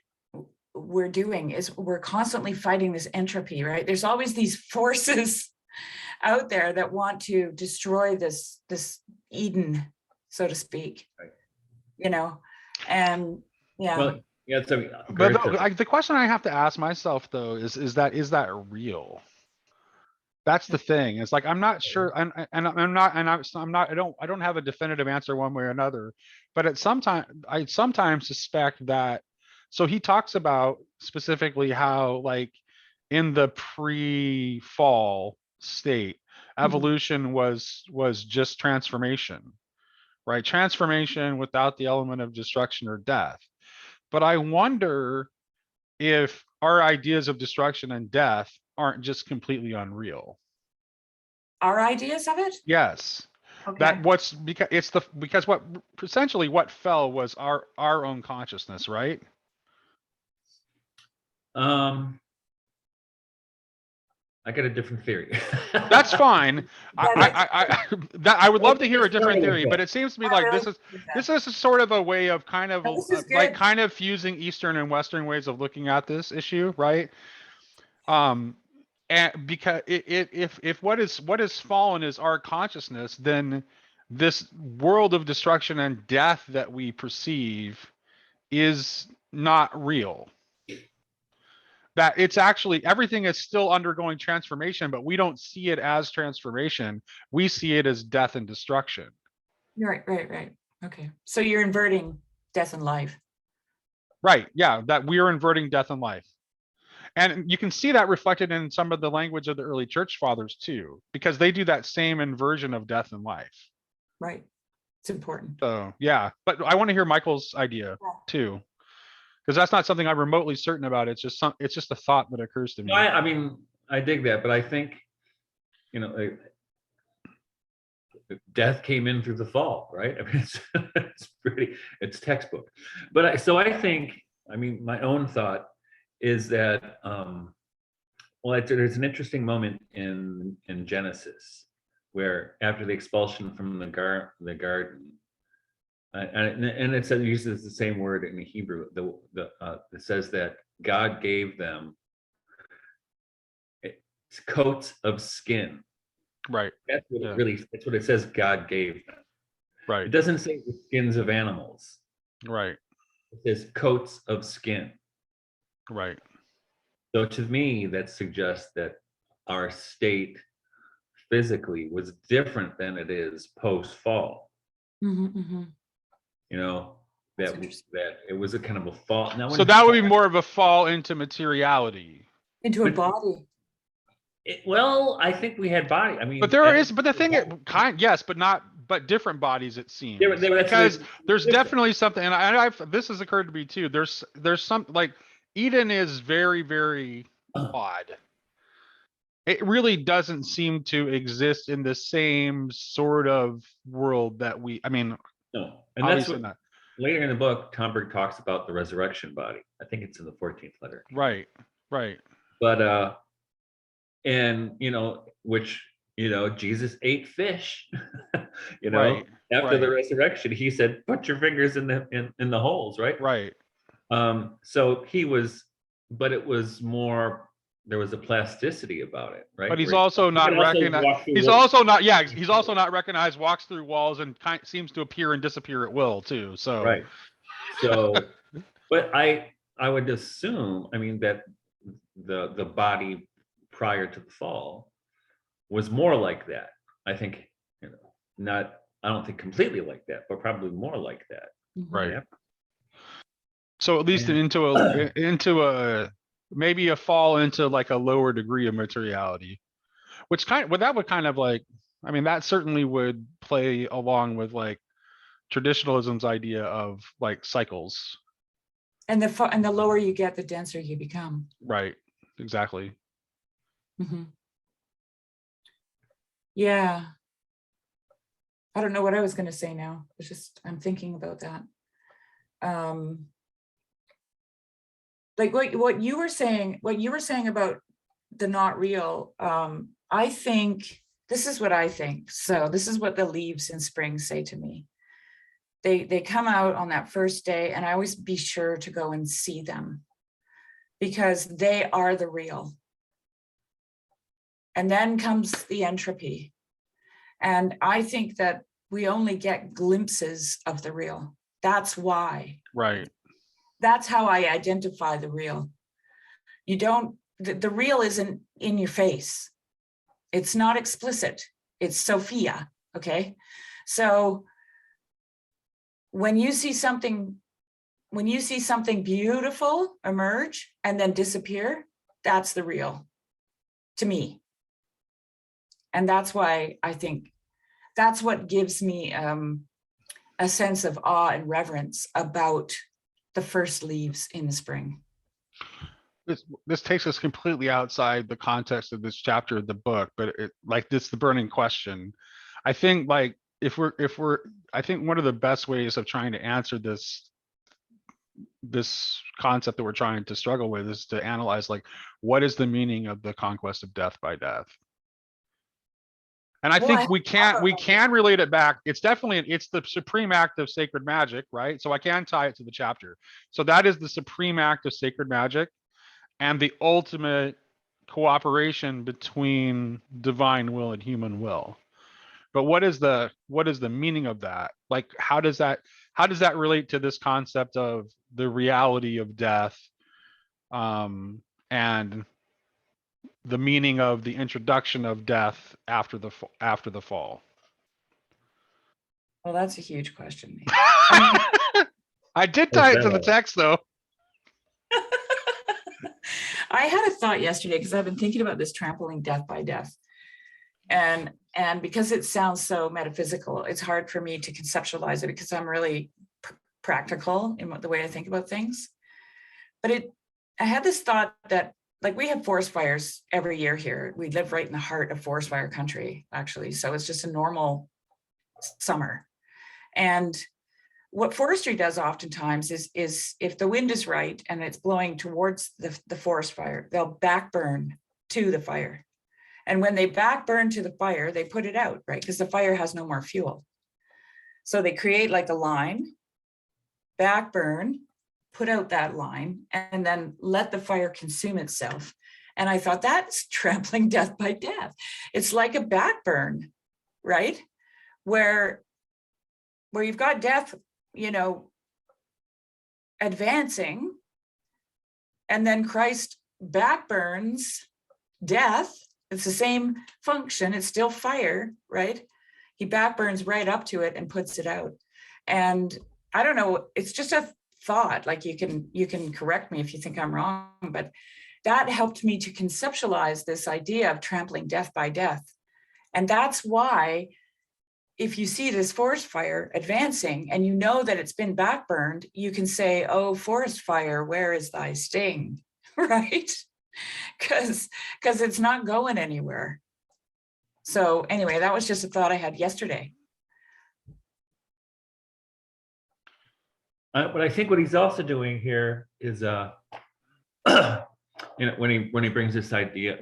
we're doing, is we're constantly fighting this entropy, right? There's always these forces out there that want to destroy this Eden, so to speak, Right. You know. And yeah. Well, yeah, so But the question I have to ask myself though is that real? That's the thing. It's like I'm not sure, and I'm not, I don't have a definitive answer one way or another. But I sometimes suspect that. So he talks about specifically how, like, in the pre-fall state, evolution was just transformation, right? Transformation without the element of destruction or death. But I wonder if our ideas of destruction and death aren't just completely unreal. Our ideas of it? Yes. Okay. That what's because what essentially what fell was our own consciousness, right? I got a different theory. That's fine. I would love to hear a different theory, but it seems to me like this is a sort of a way of kind of No, this is like good. kind of fusing Eastern and Western ways of looking at this issue, right? And because if what is fallen is our consciousness, then this world of destruction and death that we perceive is not real. that it's actually, everything is still undergoing transformation, but we don't see it as transformation. We see it as death and destruction. Right. Okay. So you're inverting death and life. Right. Yeah. That we are inverting death and life. And you can see that reflected in some of the language of the early church fathers too, because they do that same inversion of death and life. Right. It's important. So yeah, but I want to hear Michael's idea too, because that's not something I'm remotely certain about. It's just a thought that occurs to me. No, I mean, I dig that, but I think, death came in through the fall, right? I mean, it's textbook. But I think, I mean, my own thought is that, there's an interesting moment in Genesis where after the expulsion from the garden, and it says, it uses the same word in the Hebrew. It says that God gave them coats of skin. Right. That's what that's what it says. God gave them. Right. It doesn't say the skins of animals. Right. It says coats of skin. Right. So to me, that suggests that our state physically was different than it is post-fall. That it was a kind of a fall. Now, so that would be more of a fall into materiality. Into a body. Well, I think we had body. I mean, but the thing yes, but different bodies, it seems. Because there's definitely something, and this has occurred to me too. There's some, like, Eden is very, very odd. It really doesn't seem to exist in the same sort of world that no, and that's what later in the book, Tomberg talks about the resurrection body. I think it's in the 14th letter. Right. But and which Jesus ate fish. After the resurrection, he said, "Put your fingers in the holes." Right. So he was, but it was more. There was a plasticity about it, right? But he's also not recognized. He's also not recognized. Walks through walls and seems to appear and disappear at will too. So right. So, but I would assume, that the body prior to the fall was more like that. I think, I don't think completely like that, but probably more like that. Right. Yeah. So at least into a maybe a fall into like a lower degree of materiality, which that would kind of like, that certainly would play along with like traditionalism's idea of like cycles. And the lower you get, the denser you become. Right. Exactly. Yeah. I don't know what I was going to say now. It's just, I'm thinking about that. Like what you were saying about the not real. I think, this is what I think. So this is what the leaves in spring say to me. They come out on that first day, and I always be sure to go and see them because they are the real. And then comes the entropy. And I think that we only get glimpses of the real. That's why. Right. That's how I identify the real. You don't, the real isn't in your face. It's not explicit. It's Sophia. Okay. So when you see something beautiful emerge and then disappear, that's the real to me. And that's why I think that's what gives me a sense of awe and reverence about the first leaves in the spring. This takes us completely outside the context of this chapter of the book, but it's the burning question. I think like I think one of the best ways of trying to answer this concept that we're trying to struggle with is to analyze like, what is the meaning of the conquest of death by death? And I think we can relate it back. It's the supreme act of sacred magic, right? So I can tie it to the chapter. So that is the supreme act of sacred magic and the ultimate cooperation between divine will and human will. But what is the meaning of that? Like, how does that relate to this concept of the reality of death? and the meaning of the introduction of death after the fall. Well, that's a huge question. I mean, I did What's tie it that to the about? text though. I had a thought yesterday because I've been thinking about this trampling death by death. And because it sounds so metaphysical, it's hard for me to conceptualize it because I'm really practical in the way I think about things. But I had this thought that, like, we have forest fires every year here. We live right in the heart of forest fire country, actually. So it's just a normal summer. And what forestry does oftentimes is if the wind is right and it's blowing towards the forest fire, they'll backburn to the fire. And when they backburn to the fire, they put it out, right? Because the fire has no more fuel. So they create like a line, backburn, put out that line, and then let the fire consume itself. And I thought, that's trampling death by death. It's like a backburn, right? Where you've got death, advancing, and then Christ backburns death. It's the same function. It's still fire, right? He backburns right up to it and puts it out. And I don't know, it's just a thought. Like, you can correct me if you think I'm wrong, but that helped me to conceptualize this idea of trampling death by death. And that's why, if you see this forest fire advancing and you know that it's been backburned, you can say, "Oh, forest fire, where is thy sting?" Right? Because it's not going anywhere. So anyway, that was just a thought I had yesterday. But I think what he's also doing here is, when he brings this idea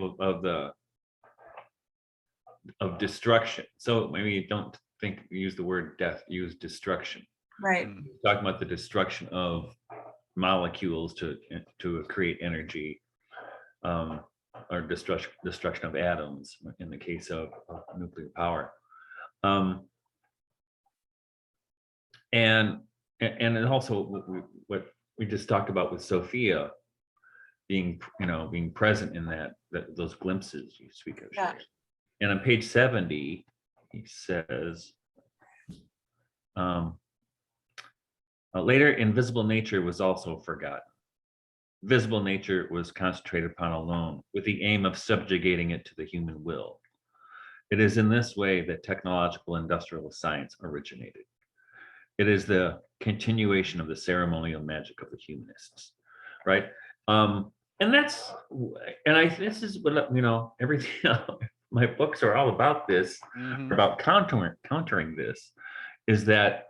of destruction. So maybe you don't use the word death, use destruction. Right. Talking about the destruction of molecules to create energy, or destruction of atoms in the case of nuclear power. And also what we just talked about with Sophia being present in those glimpses you speak of. Yeah. And on page 70, he says, later, invisible nature was also forgotten. Visible nature was concentrated upon alone, with the aim of subjugating it to the human will. It is in this way that technological industrial science originated. It is the continuation of the ceremonial magic of the humanists, right? This is what, everything, my books are all about this, about countering this, is that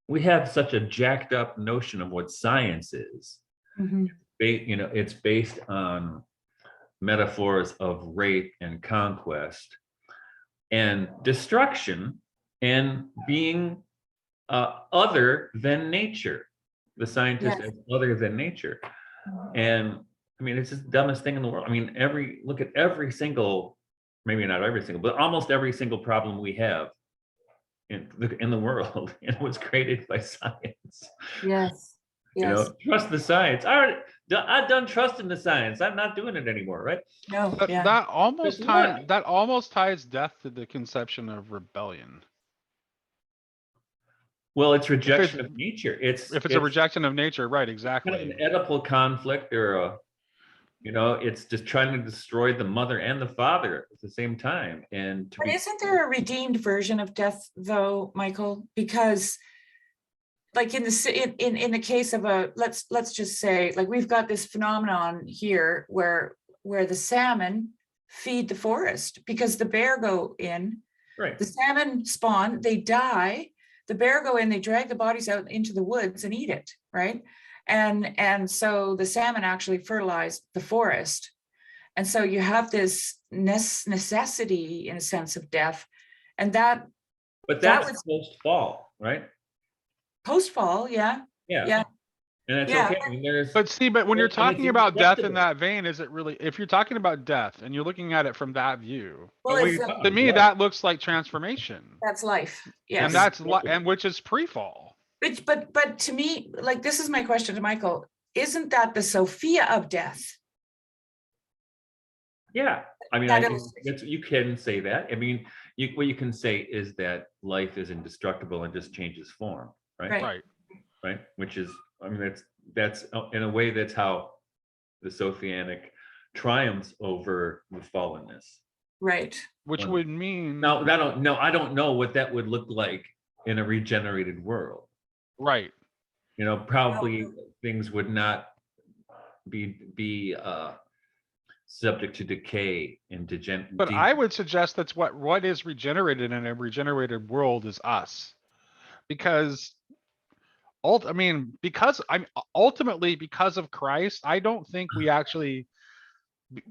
we have such a jacked up notion of what science is. Mm-hmm. It's based on metaphors of rape and conquest and destruction and being other than nature. The scientist is other than nature. And I mean, it's just the dumbest thing in the world. I mean, look at every single, maybe not every single, but almost every single problem we have in the world, and it was created by science. Yes. Yes. Trust the science. I've done trust in the science. I'm not doing it anymore, right? No. But Yeah. that almost ties death to the conception of rebellion. Well, it's rejection of nature. If it's a rejection of nature, right? Exactly. Kind of an Oedipal conflict, or it's just trying to destroy the mother and the father at the same time. But isn't there a redeemed version of death, though, Michael? Because, like, in the case of let's just say, like, we've got this phenomenon here where the salmon feed the forest because the bear go in. Right. The salmon spawn, they die. The bear go in, they drag the bodies out into the woods and eat it, right? And so the salmon actually fertilize the forest. And so you have this necessity, in a sense, of death. And that... But that's post-fall, right? Post-fall, yeah. Yeah. And that's okay. I mean, but when you're talking about death in that vein, is it really, if you're talking about death and you're looking at it from that view, to me, that looks like transformation. That's life. Yes. And which is pre-fall. But to me, like, this is my question to Michael. isn't that the Sophia of death? Yeah, I mean, That is- you can say that. I mean, what you can say is that life is indestructible and just changes form, right? Right. Right. Right, which is, I mean, that's in a way, that's how the Sophianic triumphs over the fallenness. Right. Which Well, would mean, Now, I don't know what that would look like in a regenerated world. right. You know, probably things would not be subject to decay and But I would suggest that's what is regenerated in a regenerated world is us. Because I mean, because I'm ultimately because of Christ, I don't think we actually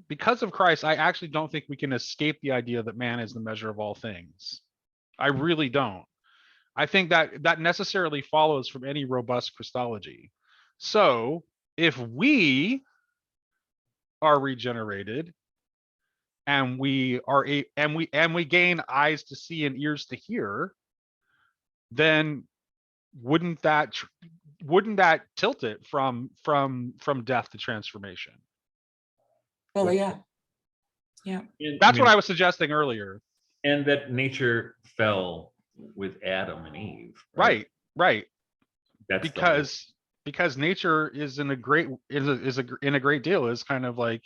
because of Christ, I actually don't think we can escape the idea that man is the measure of all things. I really don't. I think that necessarily follows from any robust Christology. So if we are regenerated and we are and we gain eyes to see and ears to hear, then wouldn't that tilt it from death to transformation? Well, yeah. That's what I was suggesting earlier. And that nature fell with Adam and Eve. Right. That's Because nature is in a great deal is kind of like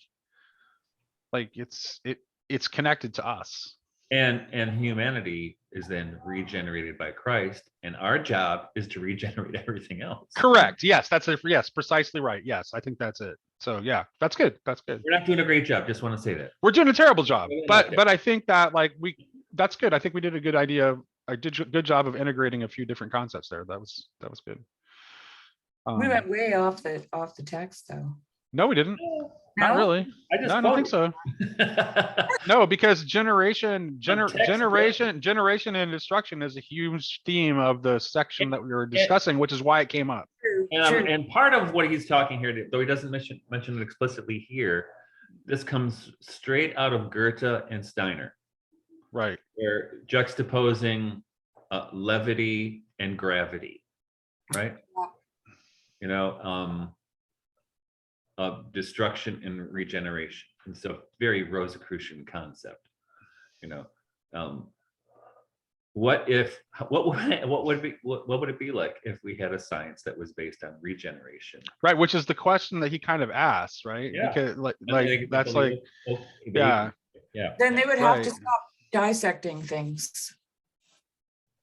it's connected to us. and humanity is then regenerated by Christ, and our job is to regenerate everything else. Correct. Yes, yes, precisely right. Yes, I think that's it. So yeah, that's good. We're not doing a great job. Just want to say that. We're doing a terrible job, We're but not. I think that that's good. I think we did a good idea. I did a good job of integrating a few different concepts there. That was good. We went way off the text though. No, we didn't. Not No? really. I No, I don't think so. No, because generation and destruction is a huge theme of the section that we were discussing, which is why it came up. True. And part of what he's talking here, though he doesn't mention it explicitly here, this comes straight out of Goethe and Steiner. Right. They're juxtaposing levity and gravity, right? Yeah. You know, of destruction and regeneration, and so very Rosicrucian concept. You know, what would it be like if we had a science that was based on regeneration? Right, which is the question that he kind of asks, right? Yeah. Because that's like, yeah. Then they would have to Right. stop dissecting things.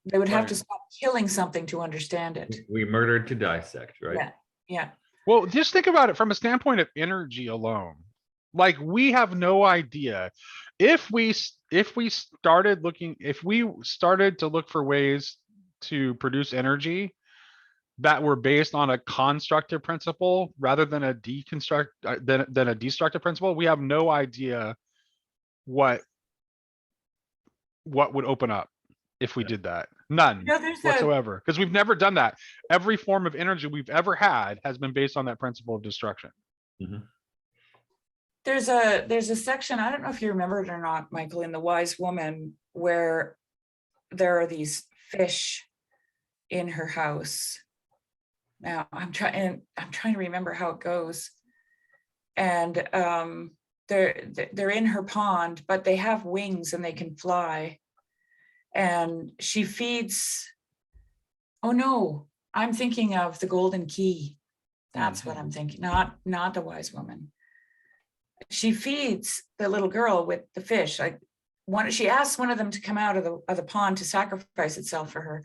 They would have to Right. stop killing something to understand it. We murdered to dissect, right? Yeah. Yeah. Well, just think about it from a standpoint of energy alone. Like we have no idea if we started to look for ways to produce energy that were based on a constructive principle rather than a destructive principle, we have no idea what would open up if we did that. None There's whatsoever, because we've never done that. Every form of energy we've ever had has been based on that principle of destruction. Mhm. there's a section, I don't know if you remember it or not, Michael, in The Wise Woman, where there are these fish in her house. Now I'm trying to remember how it goes. And they're in her pond, but they have wings and they can fly. And she feeds, oh no, I'm thinking of the Golden Key. That's what I'm thinking, not The Wise Woman. She feeds the little girl with the fish. She asks one of them to come out of the pond to sacrifice itself for her.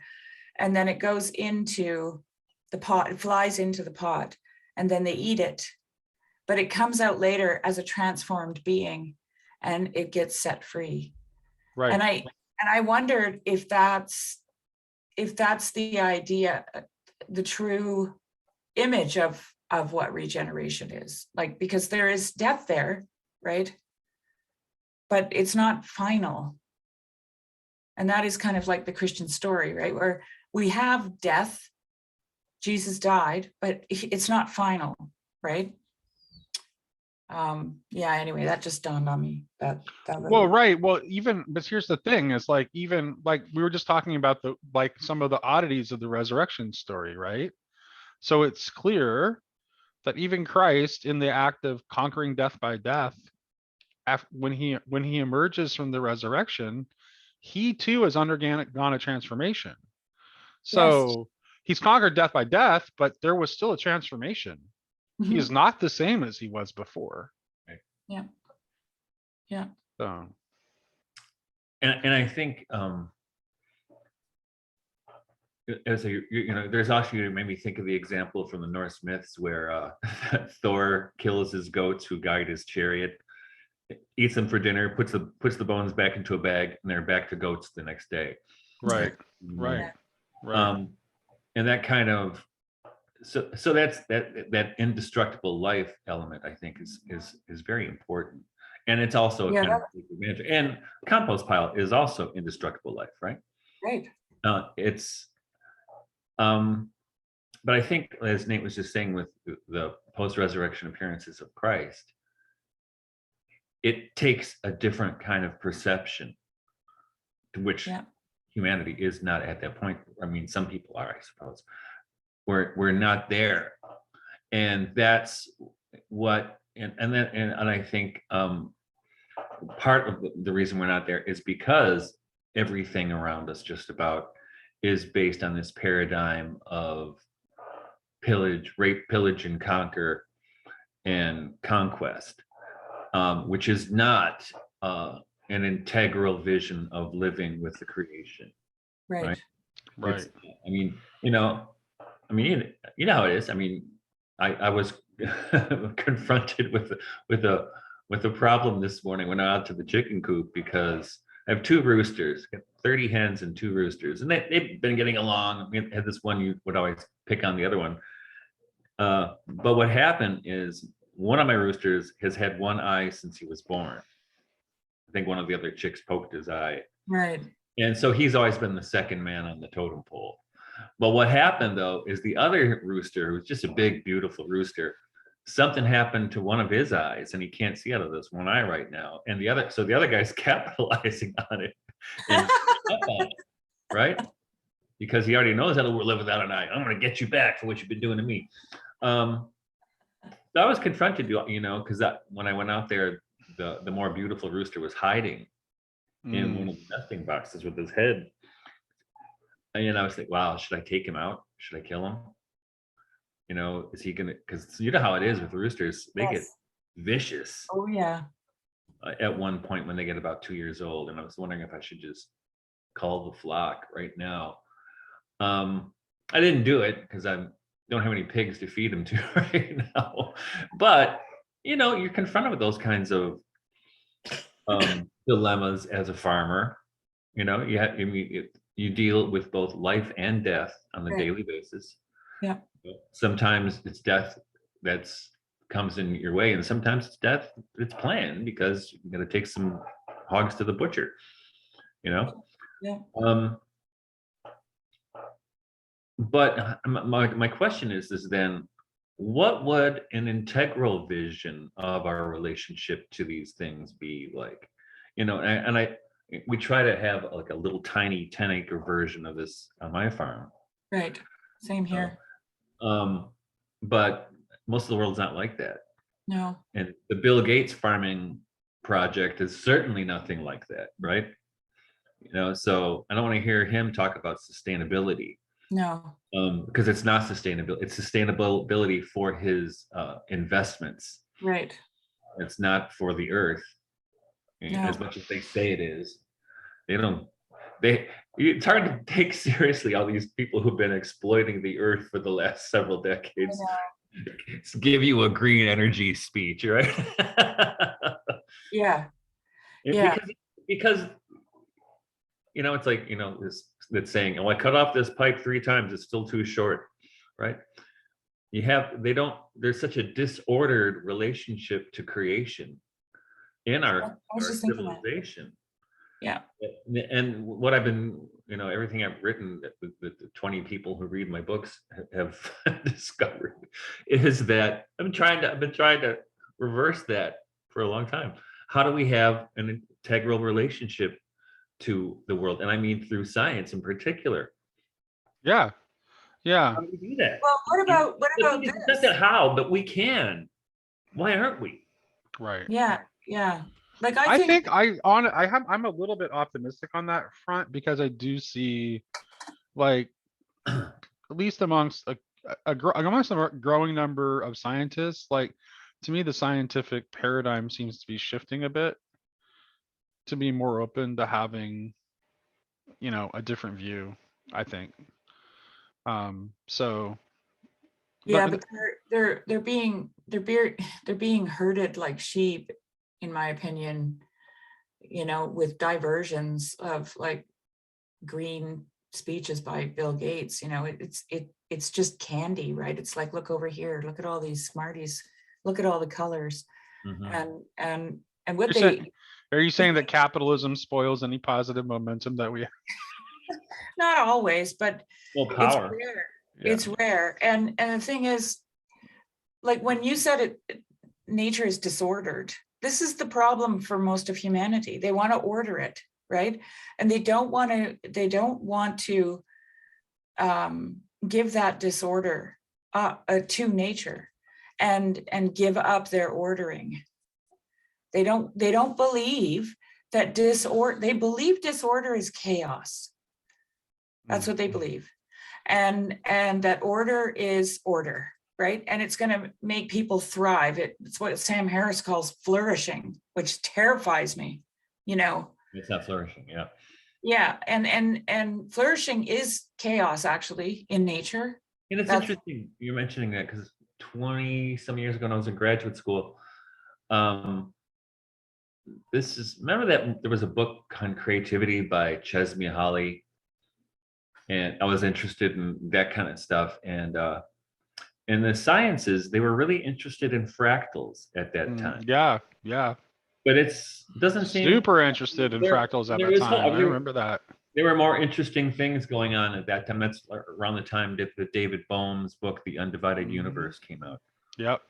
And then it goes into the pot, it flies into the pot, and then they eat it. But it comes out later as a transformed being and it gets set free. Right. And I wondered if that's the idea, the true image of what regeneration is. Like, because there is death there, right? But it's not final. And that is kind of like the Christian story, right? Where we have death, Jesus died, but it's not final, right? Yeah, anyway, that just dawned on me. Well, right. Well, but here's the thing, is like, even like we were just talking about some of the oddities of the resurrection story, right? So it's clear that even Christ, in the act of conquering death by death, when he emerges from the resurrection, he too has undergone a transformation. Yes. So he's conquered death by death, but there was still a transformation. He is Mhm. not the same as he was before. Yeah. Yeah. So And I think as a there's also, you made me think of the example from the Norse myths where Thor kills his goats who guide his chariot, eats them for dinner, puts the bones back into a bag, and they're back to goats the next day. right, Right. right. And that kind of so that's that indestructible life element, I think, is very important. And it's also a Yeah, kind of advantage. And compost pile is also indestructible life, right? right. It's but I think, as Nate was just saying, with the post-resurrection appearances of Christ, it takes a different kind of perception, to which Yeah. humanity is not at that point. I mean, some people are, I suppose. We're not there, and that's what. And I think part of the reason we're not there is because everything around us, just about, is based on this paradigm of pillage, rape, pillage, and conquer, and conquest, which is not an integral vision of living with the creation. Right. Right. It's, I mean, you know how it is. I mean, I was confronted with a problem this morning when I went out to the chicken coop, because I have two roosters, 30 hens and two roosters, and they've been getting along. We had this one, you would always pick on the other one. But what happened is one of my roosters has had one eye since he was born. I think one of the other chicks poked his eye. Right. And so he's always been the second man on the totem pole. But what happened, though, is the other rooster, who's just a big, beautiful rooster, something happened to one of his eyes, and he can't see out of this one eye right now. And the other guy's capitalizing on it, and right? Because he already knows how to live without an eye. I'm going to get you back for what you've been doing to me. I was confronted, because when I went out there, the more beautiful rooster was hiding in one of the nesting boxes with his head. And I was like, wow, should I take him out? Should I kill him? Is he gonna? Because you know how it is with roosters; they get vicious Oh yeah. at one point when they get about 2 years old. And I was wondering if I should just call the flock right now. I didn't do it because I don't have any pigs to feed them to right now. But you're confronted with those kinds of dilemmas as a farmer. You deal with both life and death on a Right. daily basis. Yeah. Sometimes it's death that's comes in your way, and sometimes it's death that's planned because you're going to take some hogs to the butcher. Yeah. But my question is then, what would an integral vision of our relationship to these things be like? We try to have like a little tiny 10-acre version of this on my farm. Right. Same here. But most of the world's not like that. No. And the Bill Gates farming project is certainly nothing like that, right? So I don't want to hear him talk about sustainability. No. Because it's not sustainable. It's sustainability for his investments. Right. It's not for the earth. No. As much as they say it is, they don't. It's hard to take seriously all these people who've been exploiting the earth for the last several decades. Give you a green energy speech, right? Yeah. Yeah. Because it's like this saying, "Oh, I cut off this pipe 3 times; it's still too short," right? There's such a disordered relationship to creation in our civilization. Yeah. And what I've been, everything I've written, the 20 people who read my books have discovered is that I've been trying to reverse that for a long time. How do we have an integral relationship to the world? And I mean through science in particular. Yeah. Yeah, How do we do that? Well, what The about thing is, it's not this? that how, but we can. Why aren't we? right. Yeah, yeah. Like I I think, think I'm a little bit optimistic on that front because I do see like at least amongst amongst a growing number of scientists, like to me the scientific paradigm seems to be shifting a bit to be more open to having, a different view, I think. So yeah, but but they're being herded like sheep, in my opinion, with diversions of like green speeches by Bill Gates. It's just candy, right? It's like, look over here, look at all these smarties, look at all the colors. Mhm. And what you're they, saying, are you saying that capitalism spoils any positive momentum that we not always, but Well, it's power. rare. Yeah. It's rare. And the thing is, like when you said it, nature is disordered. This is the problem for most of humanity. They want to order it, right? And they don't want to give that disorder to nature and give up their ordering. They don't believe that they believe disorder is chaos. That's what they believe. And that order is order, right? And it's going to make people thrive. It's what Sam Harris calls flourishing, which terrifies me, It's not flourishing. Yeah. Yeah, and flourishing is chaos actually in nature. And it's That's- interesting you're mentioning that because 20 some years ago when I was in graduate school, remember that there was a book on creativity by Csikszentmihalyi, and I was interested in that kind of stuff. And in the sciences, they were really interested in fractals at that time. Yeah. But it doesn't seem Super interested in fractals at there that is time. I there- remember that. there were more interesting things going on at that time. That's around the time that David Bohm's book, The Undivided Mhm. Universe, came out. Yep.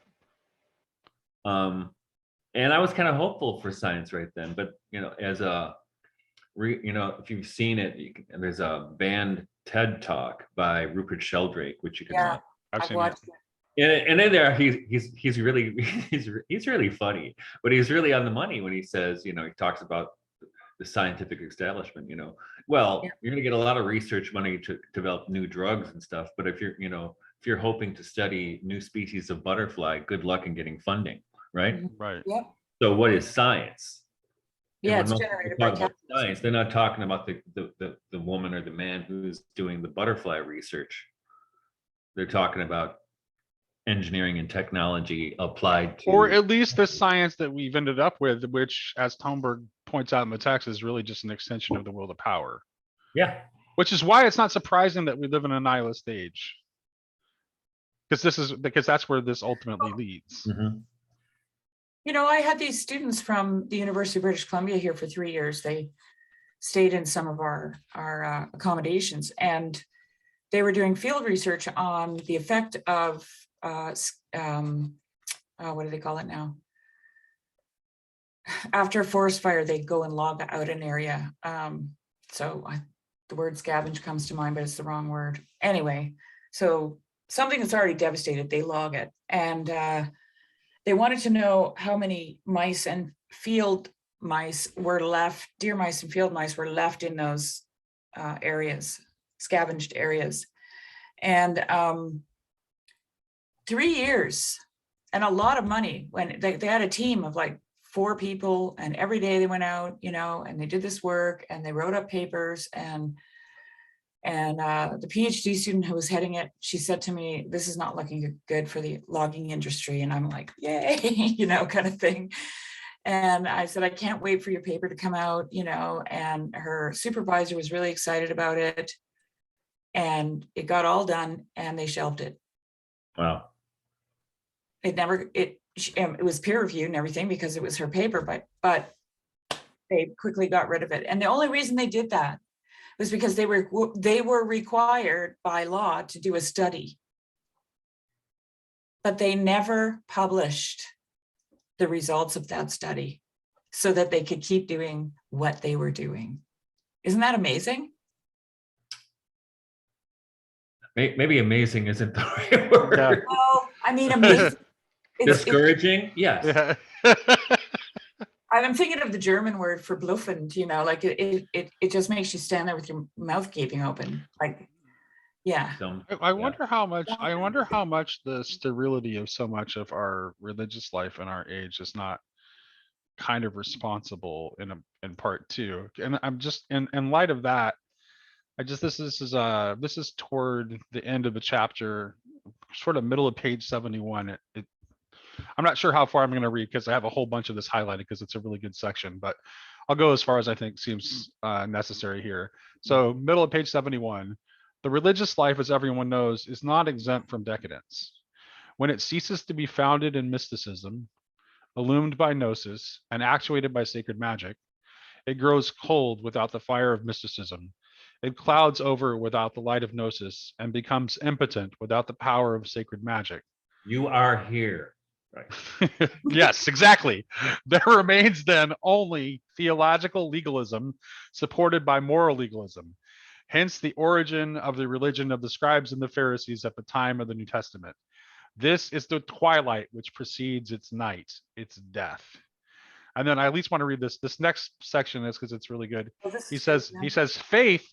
And I was kind of hopeful for science right then. But as if you've seen it, there's a banned TED Talk by Rupert Sheldrake, which you can Yeah, watch. I've I've seen watched it. it. And in there, he's really he's really funny, but he's really on the money when he says, he talks about the scientific establishment. Well, Yeah. you're going to get a lot of research money to develop new drugs and stuff, but if you're hoping to study new species of butterfly, good luck in getting funding, right? Mhm. Right. Yep. So what is science? And Yeah, when it's most people generated by talk about capitalism. science, they're not talking about the woman or the man who's doing the butterfly research. They're talking about engineering and technology applied to, Or at least the science that we've ended up with, which, as Tomberg points out in the text, is really just an extension of the will to power. yeah. Which is why it's not surprising that we live in a nihilist age. Because that's where this ultimately leads. Mhm. I had these students from the University of British Columbia here for 3 years. They stayed in some of our accommodations, and they were doing field research on the effect of what do they call it now? After a forest fire, they go and log out an area. The word scavenge comes to mind, but it's the wrong word. Anyway, so something that's already devastated, they log it. And they wanted to know how many mice and field mice were left, deer mice and field mice were left in those areas, scavenged areas. And 3 years and a lot of money when they had a team of like 4 people, and every day they went out, and they did this work and they wrote up papers. And the PhD student who was heading it, she said to me, "This is not looking good for the logging industry." And I'm like, yay, kind of thing. And I said, "I can't wait for your paper to come out," and her supervisor was really excited about it. And it got all done and they shelved it. Wow. It was peer reviewed and everything because it was her paper, but they quickly got rid of it. And the only reason they did that was because they were required by law to do a study, but they never published the results of that study so that they could keep doing what they were doing. Isn't that amazing? maybe amazing isn't the right word. Yeah. Well, I mean, amazing. Discouraging, yes. Yeah. I'm thinking of the German word for bluffend, you know, like it just makes you stand there with your mouth gaping open. Like, yeah. I wonder how much the sterility of so much of our religious life in our age is not kind of responsible in part too. And I'm just in light of that, this is toward the end of the chapter, sort of middle of page 71. I'm not sure how far I'm going to read because I have a whole bunch of this highlighted because it's a really good section, but I'll go as far as I think seems necessary here. So middle of page 71, the religious life, as everyone knows, is not exempt from decadence. When it ceases to be founded in mysticism, illumined by gnosis, and actuated by sacred magic, it grows cold without the fire of mysticism. It clouds over without the light of gnosis and becomes impotent without the power of sacred magic. You are here. Right. Yes, exactly. There remains then only theological legalism supported by moral legalism. Hence the origin of the religion of the scribes and the Pharisees at the time of the New Testament. This is the twilight which precedes its night, its death. And then I at least want to read this next section is because it's really good. He says, faith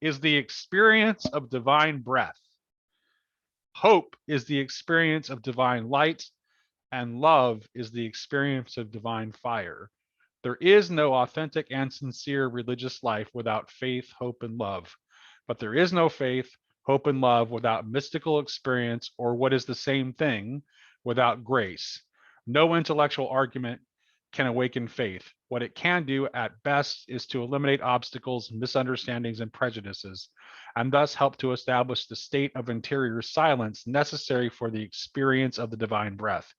is the experience of divine breath. Hope is the experience of divine light, and love is the experience of divine fire. There is no authentic and sincere religious life without faith, hope, and love. But there is no faith, hope, and love without mystical experience, or what is the same thing, without grace. No intellectual argument can awaken faith. What it can do at best is to eliminate obstacles, misunderstandings, and prejudices, and thus help to establish the state of interior silence necessary for the experience of the divine breath.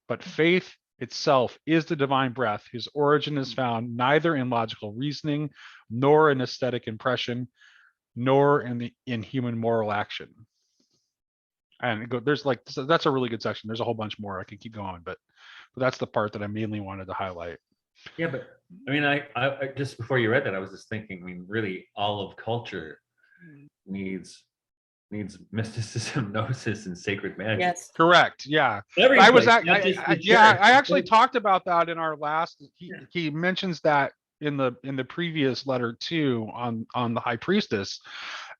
But faith itself is the divine breath, whose origin is found neither in logical reasoning, nor in aesthetic impression, nor in human moral action. And there's like, so that's a really good section. There's a whole bunch more. I can keep going, but that's the part that I mainly wanted to highlight. Yeah, but I mean, I just before you read that, I was just thinking, I mean, really all of culture needs mysticism, gnosis, and sacred magic. Yes. Correct. Yeah. Every I was place, at, not just the yeah, church. I actually talked about that in our last, he mentions that in the previous letter too on the high priestess.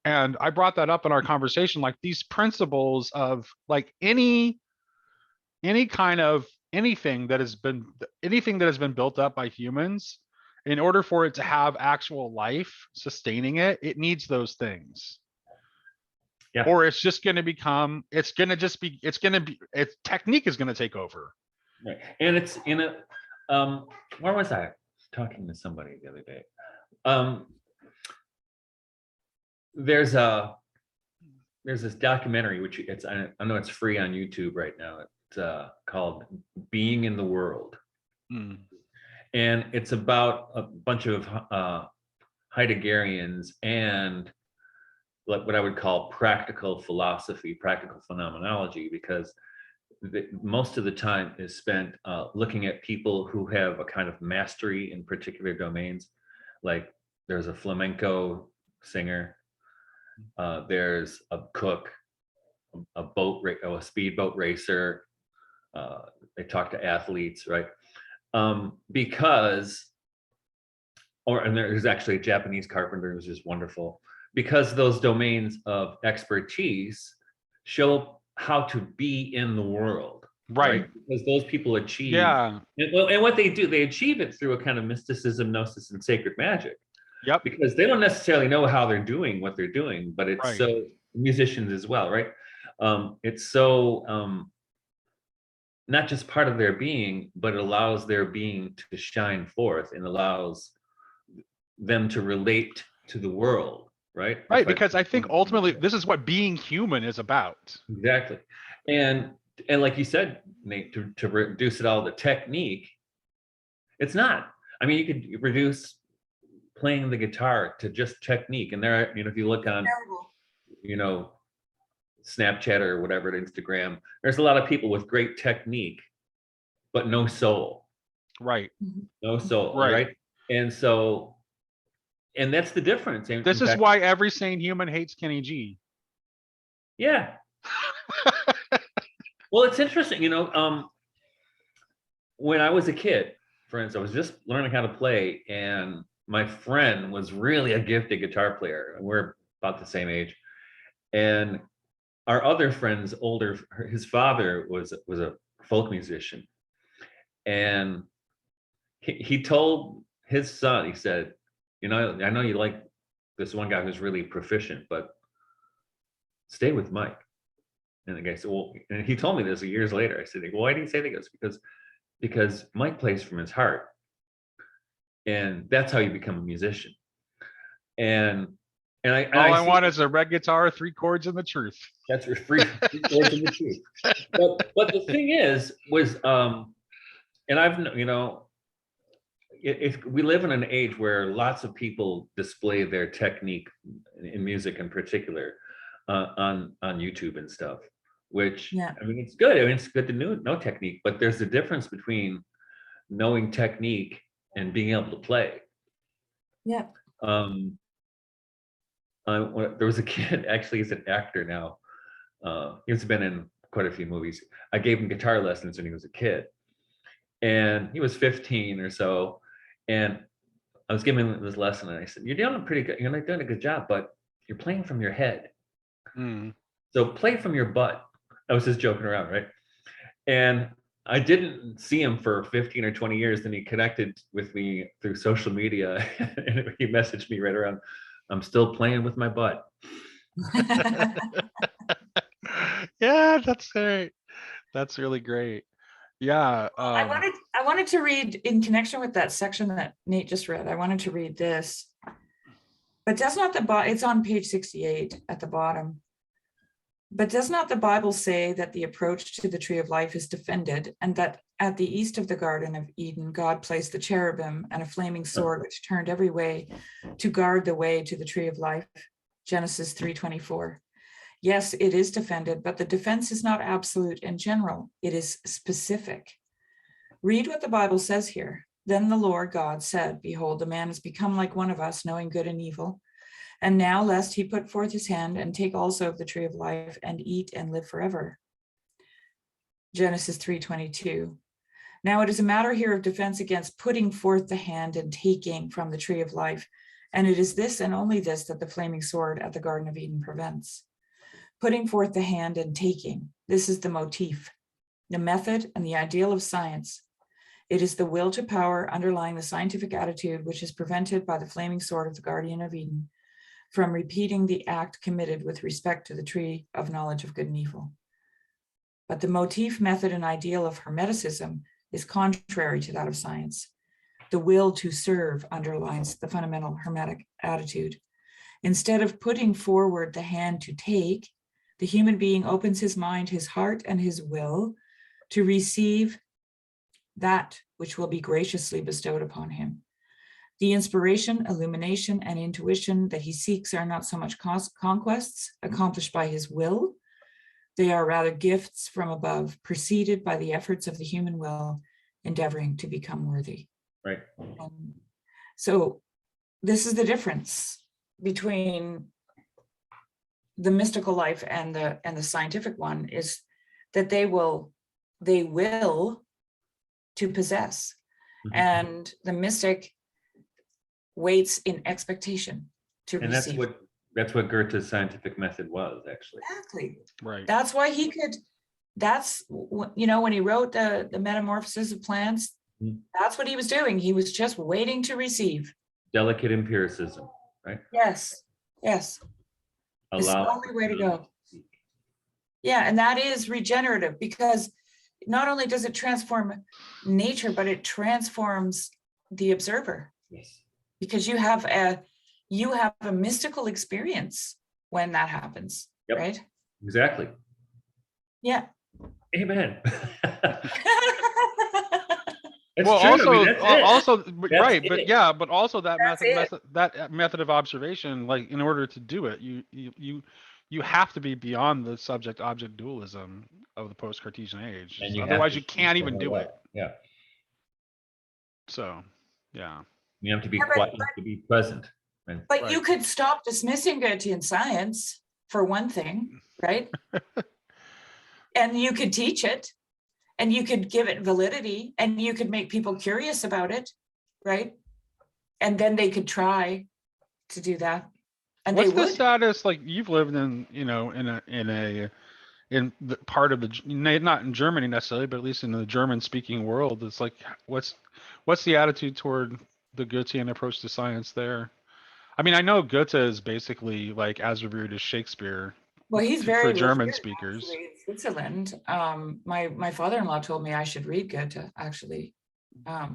And I brought that up in our conversation, like these principles of like any kind of anything that has been built up by humans, in order for it to have actual life sustaining it, it needs those things. Yeah. Or it's just going to become, its technique is going to take over. Right. And it's in a where was I talking to somebody the other day? There's this documentary which I know it's free on YouTube right now. It's called Being in the World. And it's about a bunch of Heideggerians and what I would call practical philosophy, practical phenomenology, because most of the time is spent looking at people who have a kind of mastery in particular domains. Like there's a flamenco singer, there's a cook, a speedboat racer. They talk to athletes, right? And there's actually a Japanese carpenter who's just wonderful, because those domains of expertise show how to be in the world, right? Because those people achieve, and what they do, they achieve it through a kind of mysticism, gnosis, and sacred magic. Yep. Because they don't necessarily know how they're doing what they're doing, but it's so musicians as well, right? It's so not just part of their being, but it allows their being to shine forth and allows them to relate to the world, right? Right, because I think ultimately this is what being human is about. Exactly. And like you said, Nate, to reduce it all to technique, it's not. I mean, you could reduce playing the guitar to just technique. And there are, if you look on, Snapchat or whatever, Instagram, there's a lot of people with great technique, but no soul. Right. No soul. Right. And so, and that's the difference. This is why every sane human hates Kenny G. Yeah. Well, it's interesting, when I was a kid, for instance, I was just learning how to play, and my friend was really a gifted guitar player. And we're about the same age. And our other friend's older, his father was a folk musician. And he told his son, he said, I know you like this one guy who's really proficient, but stay with Mike. And the guy said, well, and he told me this years later. I said, well, why did he say that? He goes, because Mike plays from his heart. And that's how you become a musician. And All I want is a red guitar, 3 chords, and the truth. That's for free. Chords and the truth. But the thing was, and I've, if we live in an age where lots of people display their technique in music in particular on YouTube and stuff, which, Yeah. I mean, it's good. I mean, it's good to know technique, but there's a difference between knowing technique and being able to play. Yeah. There was a kid, actually, he's an actor now. He's been in quite a few movies. I gave him guitar lessons when he was a kid, and he was 15 or so. And I was giving him this lesson, and I said, "You're doing pretty good. You're not doing a good job, but you're playing from your head. So play from your butt." I was just joking around, right? And I didn't see him for 15 or 20 years. Then he connected with me through social media, and he messaged me right around, "I'm still playing with my butt." Yeah, that's great. That's really great. Yeah. I wanted to read in connection with that section that Nate just read. I wanted to read this, but that's not it's on page 68 at the bottom. But does not the Bible say that the approach to the tree of life is defended, and that at the east of the Garden of Eden, God placed the cherubim and a flaming sword which turned every way to guard the way to the tree of life? Genesis 3:24. Yes, it is defended, but the defense is not absolute and general. It is specific. Read what the Bible says here. Then the Lord God said, behold, the man has become like one of us, knowing good and evil. And now lest he put forth his hand and take also of the tree of life and eat and live forever. Genesis 3:22. Now it is a matter here of defense against putting forth the hand and taking from the tree of life. And it is this and only this that the flaming sword at the Garden of Eden prevents. Putting forth the hand and taking. This is the motif, the method, and the ideal of science. It is the will to power underlying the scientific attitude which is prevented by the flaming sword of the Guardian of Eden from repeating the act committed with respect to the tree of knowledge of good and evil. But the motif, method, and ideal of Hermeticism is contrary to that of science. The will to serve underlines the fundamental Hermetic attitude. Instead of putting forward the hand to take, the human being opens his mind, his heart, and his will to receive that which will be graciously bestowed upon him. The inspiration, illumination, and intuition that he seeks are not so much conquests accomplished by his will. They are rather gifts from above, preceded by the efforts of the human will, endeavoring to become worthy. Right. So this is the difference between the mystical life and the scientific one, is that they will to possess, and the mystic waits in expectation to receive. And that's what Goethe's scientific method was, actually. Exactly. Right. That's why he could. That's when he wrote the Metamorphosis of Plants. That's what he was doing. He was just waiting to receive. Delicate empiricism, right? Yes. It's the only way to go. Yeah, and that is regenerative, because not only does it transform nature, but it transforms the observer. Yes. Because you have a mystical experience when that happens. Yep. Right? Exactly. Yeah. Amen. Well, also, right, but yeah, but also that method of observation, like in order to do it, you have to be beyond the subject-object dualism of the post-Cartesian age. Otherwise, you can't even do it. Yeah. So, yeah. You have to be quiet. You have to be present. But you could stop dismissing Goethean science. for one thing, right? And you could teach it, and you could give it validity, and you could make people curious about it, right? And then they could try to do that, and What's they the would. status? Like, you've lived in, in the part of the not in Germany necessarily, but at least in the German speaking world. It's like, what's the attitude toward the Goethean approach to science there? I mean, I know Goethe is basically like as revered as Shakespeare Well, he's for very German revered, speakers. actually, in Switzerland. My father-in-law told me I should read Goethe, actually. I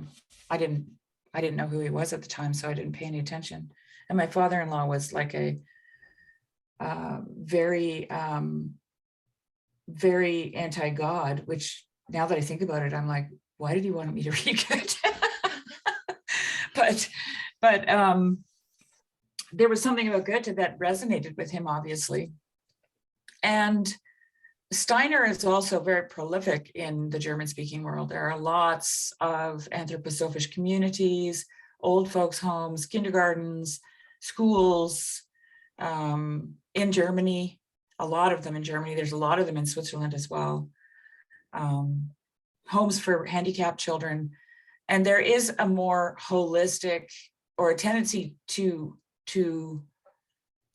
didn't know who he was at the time, so I didn't pay any attention. And my father-in-law was like a very very anti-God, which now that I think about it, I'm like, why did he want me to read Goethe? but there was something about Goethe that resonated with him, obviously. And Steiner is also very prolific in the German-speaking world. There are lots of anthroposophish communities, old folks' homes, kindergartens, schools in Germany. A lot of them in Germany. There's a lot of them in Switzerland as well. Homes for handicapped children. And there is a more holistic, or a tendency to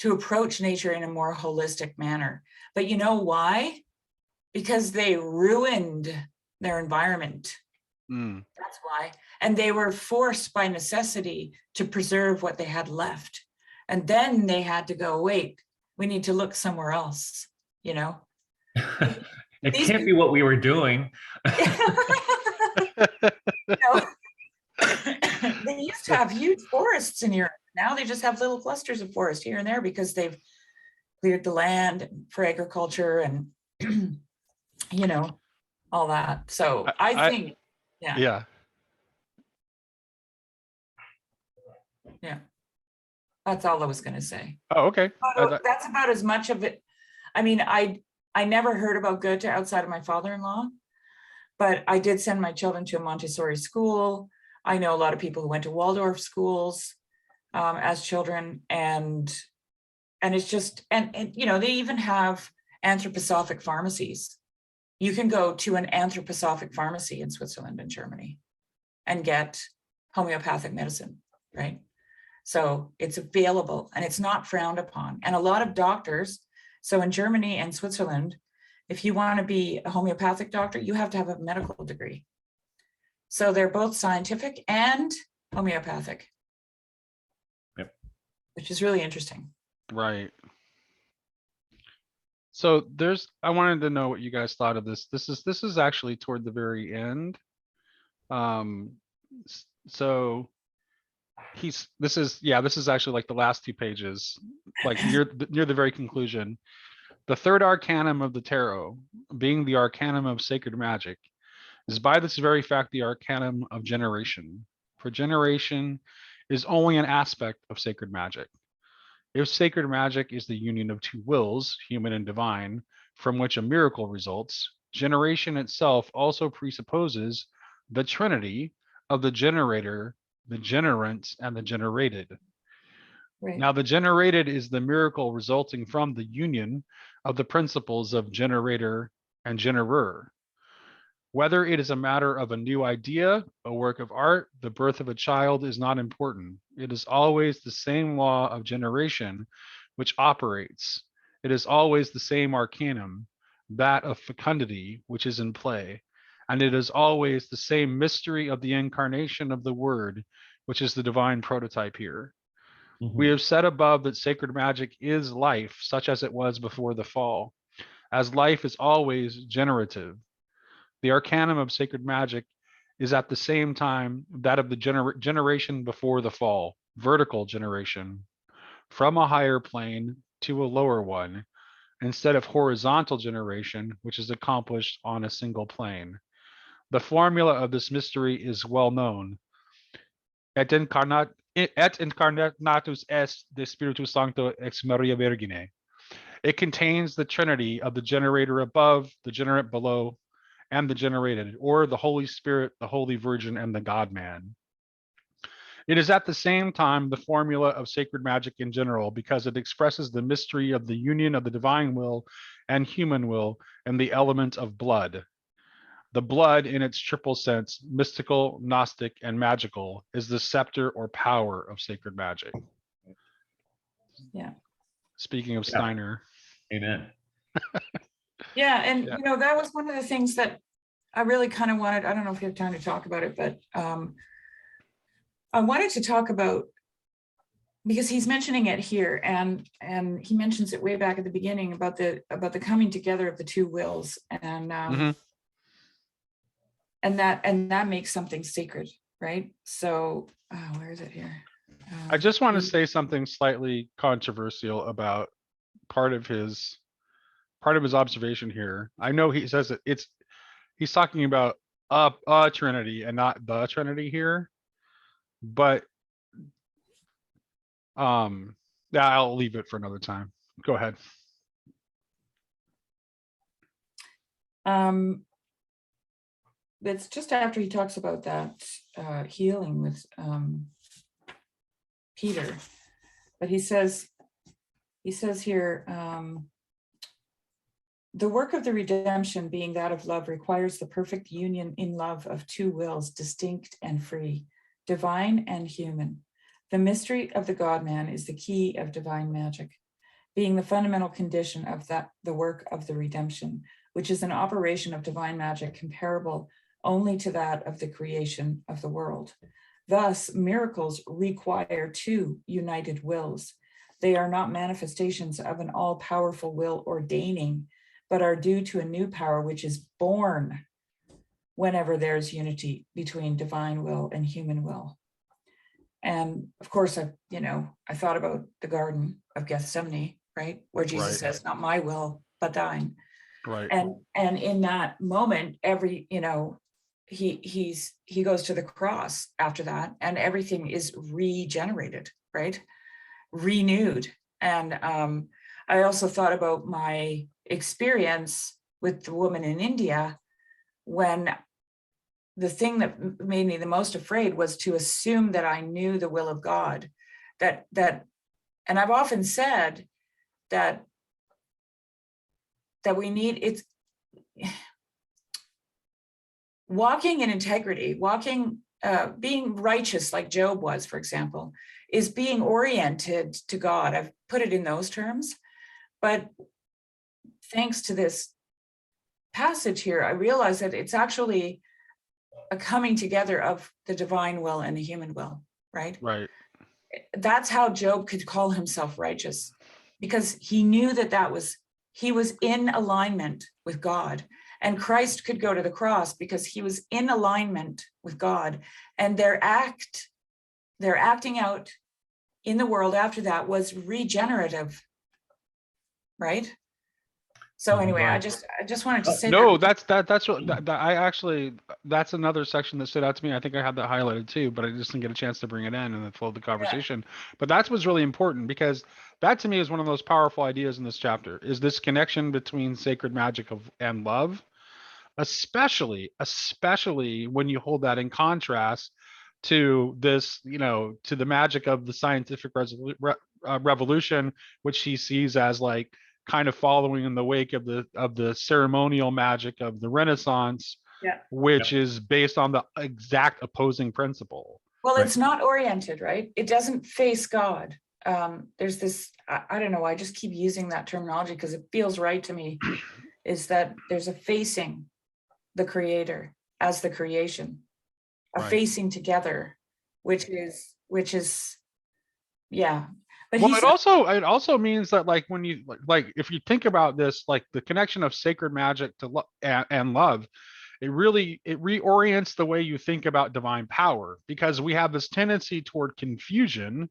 approach nature in a more holistic manner. But you know why? Because they ruined their environment. That's why. And they were forced by necessity to preserve what they had left. And then they had to go, wait, we need to look somewhere else, you know? It can't be what we were doing. You know, they used to have huge forests in Europe. Now they just have little clusters of forest here and there because they've cleared the land for agriculture and, you know, all that. So I think, yeah. That's all I was going to say. Oh, okay. That's about as much of it. I mean, I never heard about Goethe outside of my father-in-law, but I did send my children to a Montessori school. I know a lot of people who went to Waldorf schools as children, and it's just, and you know, they even have anthroposophic pharmacies. You can go to an anthroposophic pharmacy in Switzerland and Germany and get homeopathic medicine, right? So it's available and it's not frowned upon. And a lot of doctors, so in Germany and Switzerland, if you want to be a homeopathic doctor, you have to have a medical degree. So they're both scientific and homeopathic. Yep. Which is really interesting. Right. So I wanted to know what you guys thought of this. This is actually toward the very end. So this is actually like the last 2 pages, like near the very conclusion. The third arcanum of the tarot, being the arcanum of sacred magic, is by this very fact the arcanum of generation. For generation is only an aspect of sacred magic. If sacred magic is the union of 2 wills, human and divine, from which a miracle results, generation itself also presupposes the trinity of the generator, the generant, and the generated. Right. Now, the generated is the miracle resulting from the union of the principles of generator and generer. Whether it is a matter of a new idea, a work of art, the birth of a child is not important. It is always the same law of generation which operates. It is always the same arcanum, that of fecundity, which is in play. And it is always the same mystery of the incarnation of the word, which is the divine prototype here. We have said above that sacred magic is life, such as it was before the fall, as life is always generative. The arcanum of sacred magic is at the same time that of the generation before the fall, vertical generation, from a higher plane to a lower one, instead of horizontal generation, which is accomplished on a single plane. The formula of this mystery is well known. Et incarnatus est de Spiritus Sancto ex Maria Virgine. It contains the trinity of the generator above, the generate below, and the generated, or the Holy Spirit, the Holy Virgin, and the God-man. It is at the same time the formula of sacred magic in general, because it expresses the mystery of the union of the divine will and human will and the element of blood. The blood, in its triple sense, mystical, gnostic, and magical, is the scepter or power of sacred magic. Yeah. Speaking of Yeah. Steiner. Amen. Yeah, and Yeah. you know, that was one of the things that I really kind of wanted. I don't know if you have time to talk about it, but I wanted to talk about, because he's mentioning it here, and he mentions it way back at the beginning about the coming together of the two wills, and and that makes something sacred, right? So where is it here? I just want to say something slightly controversial about part of his observation here. I know he says that he's talking about a Trinity and not the Trinity here, but yeah, I'll leave it for another time. Go ahead. It's just after he talks about that healing with Peter, but he says here, the work of the redemption, being that of love, requires the perfect union in love of two wills, distinct and free, divine and human. The mystery of the God-man is the key of divine magic, being the fundamental condition of the work of the redemption, which is an operation of divine magic comparable only to that of the creation of the world. Thus, miracles require two united wills. They are not manifestations of an all-powerful will ordaining, but are due to a new power which is born whenever there's unity between divine will and human will. And of course, I thought about the Garden of Gethsemane, right? Where Jesus says, not my will, but thine. Right. And in that moment, he goes to the cross after that, and everything is regenerated, right? Renewed. And I also thought about my experience with the woman in India, when the thing that made me the most afraid was to assume that I knew the will of God. And I've often said that we need, it's walking in integrity, being righteous like Job was, for example, is being oriented to God. I've put it in those terms, but thanks to this passage here, I realized that it's actually a coming together of the divine will and the human will, right? Right. That's how Job could call himself righteous, because he knew he was in alignment with God. And Christ could go to the cross because he was in alignment with God. And their acting out in the world after that was regenerative, right? So anyway, I just wanted to say no, that. that's another section that stood out to me. I think I had that highlighted too, but I just didn't get a chance to bring it in and then flow the conversation. Yeah. But that's what's really important, because that to me is one of the most powerful ideas in this chapter, is this connection between sacred magic and love, especially when you hold that in contrast to this, to the magic of the scientific revolution, which he sees as like kind of following in the wake of the ceremonial magic of the Renaissance, which is based on the exact opposing principle. Well, it's not oriented, right? It doesn't face God. There's this, I don't know, I just keep using that terminology because it feels right to me, is that there's a facing the creator as the creation, a facing together, which is, yeah. But well, it also means that, like, when you like if you think about this, like the connection of sacred magic to and love, it reorients the way you think about divine power, because we have this tendency toward confusion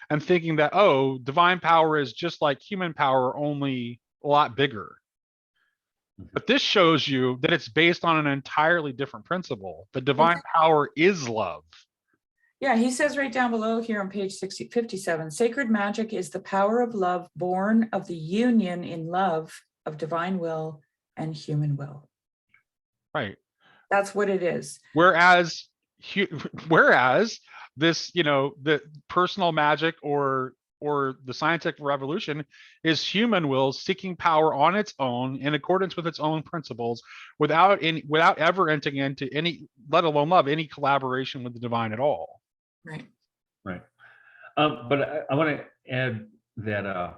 and thinking that, oh, divine power is just like human power, only a lot bigger. But this shows you that it's based on an entirely different principle. The divine power is love. Yeah, he says right down below here on page 57, sacred magic is the power of love born of the union in love of divine will and human will. Right. That's what it is. Whereas this, the personal magic or the scientific revolution is human will seeking power on its own in accordance with its own principles without ever entering into any, let alone love, any collaboration with the divine at all. Right. Right. But I want to add that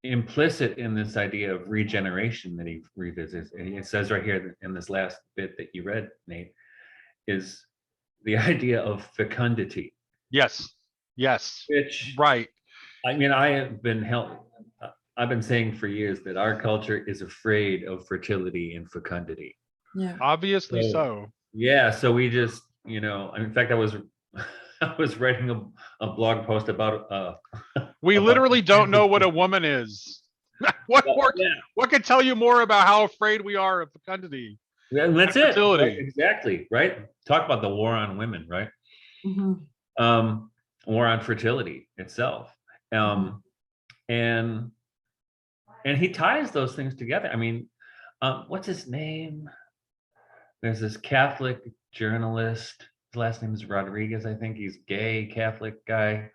implicit in this idea of regeneration that he revisits, and it says right here in this last bit that you read, Nate, is the idea of fecundity. Yes. Which, Right. I mean, I've been saying for years that our culture is afraid of fertility and fecundity. Yeah. Obviously so. Yeah, so we just, in fact, I was writing a blog post about We about- literally don't know what a woman is. What Well, more? yeah. What could tell you more about how afraid we are of fecundity? Yeah, and that's and it. fertility. Right? Exactly, right? Talk about the war on women, right? Mhm. War on fertility itself. And he ties those things together. I mean, what's his name? There's this Catholic journalist. His last name is Rodriguez, I think. He's gay, Catholic guy.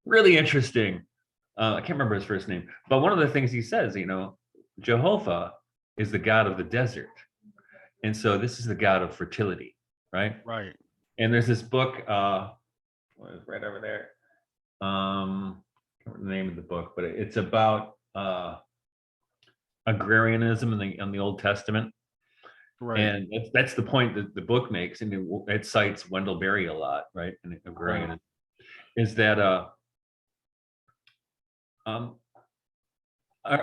Really interesting. I can't remember his first name, but one of the things he says, Jehovah is the God of the desert. And so this is the God of fertility, right? Right. And there's this book, what is right over there? I can't remember the name of the book, but it's about agrarianism in the Old Testament. Right. And that's the point that the book makes, and it cites Wendell Berry a lot, right? And agrarianism is that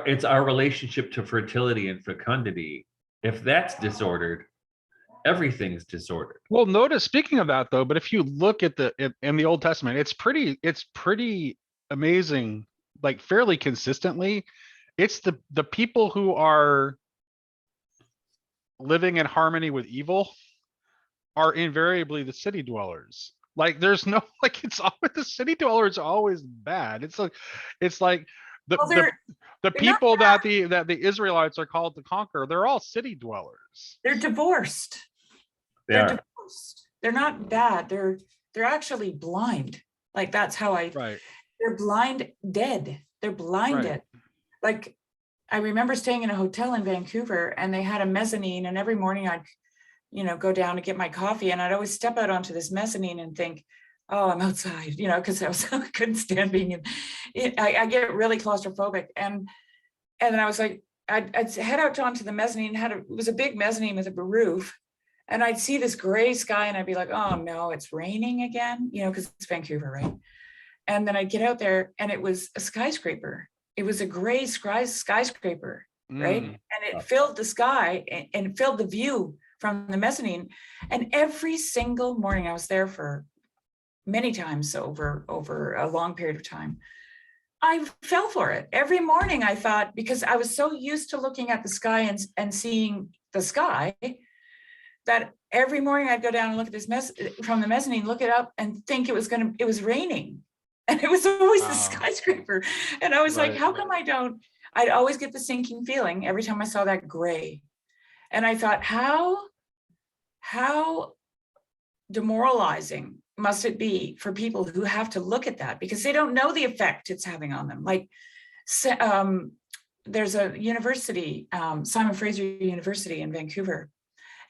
it's our relationship to fertility and fecundity. If that's disordered, everything is disordered. Well, notice, speaking of that though, but if you look at in the Old Testament, it's pretty amazing, like fairly consistently. It's the people who are living in harmony with evil are invariably the city dwellers. Like there's no, like, it's always the city dwellers are always bad. It's like Well, the they're not people that the Israelites are called to conquer, they're all city dwellers. They're divorced. They They're are. divorced. They're not bad. They're actually blind. Like that's how Right. they're blind dead. They're blinded. Like I remember staying in a hotel in Vancouver and they had a mezzanine, and every morning I'd, go down to get my coffee, and I'd always step out onto this mezzanine and think, oh, I'm outside, because I couldn't stand being in it. I get really claustrophobic. And then I was like, I'd head out onto the mezzanine, it was a big mezzanine with a roof. And I'd see this gray sky and I'd be like, oh no, it's raining again, because it's Vancouver, right? And then I'd get out there and it was a skyscraper. It was a gray skyscraper, right? Mm. And it filled the sky and filled the view from the mezzanine. And every single morning, I was there for many times over a long period of time, I fell for it. Every morning I thought, because I was so used to looking at the sky and seeing the sky, that every morning I'd go down and look at this from the mezzanine, look it up and think it was raining. And it was always the skyscraper. And I was like, how come I'd always get the sinking feeling every time I saw that gray. And I thought, how demoralizing must it be for people who have to look at that, because they don't know the effect it's having on them. Like there's a university, Simon Fraser University in Vancouver.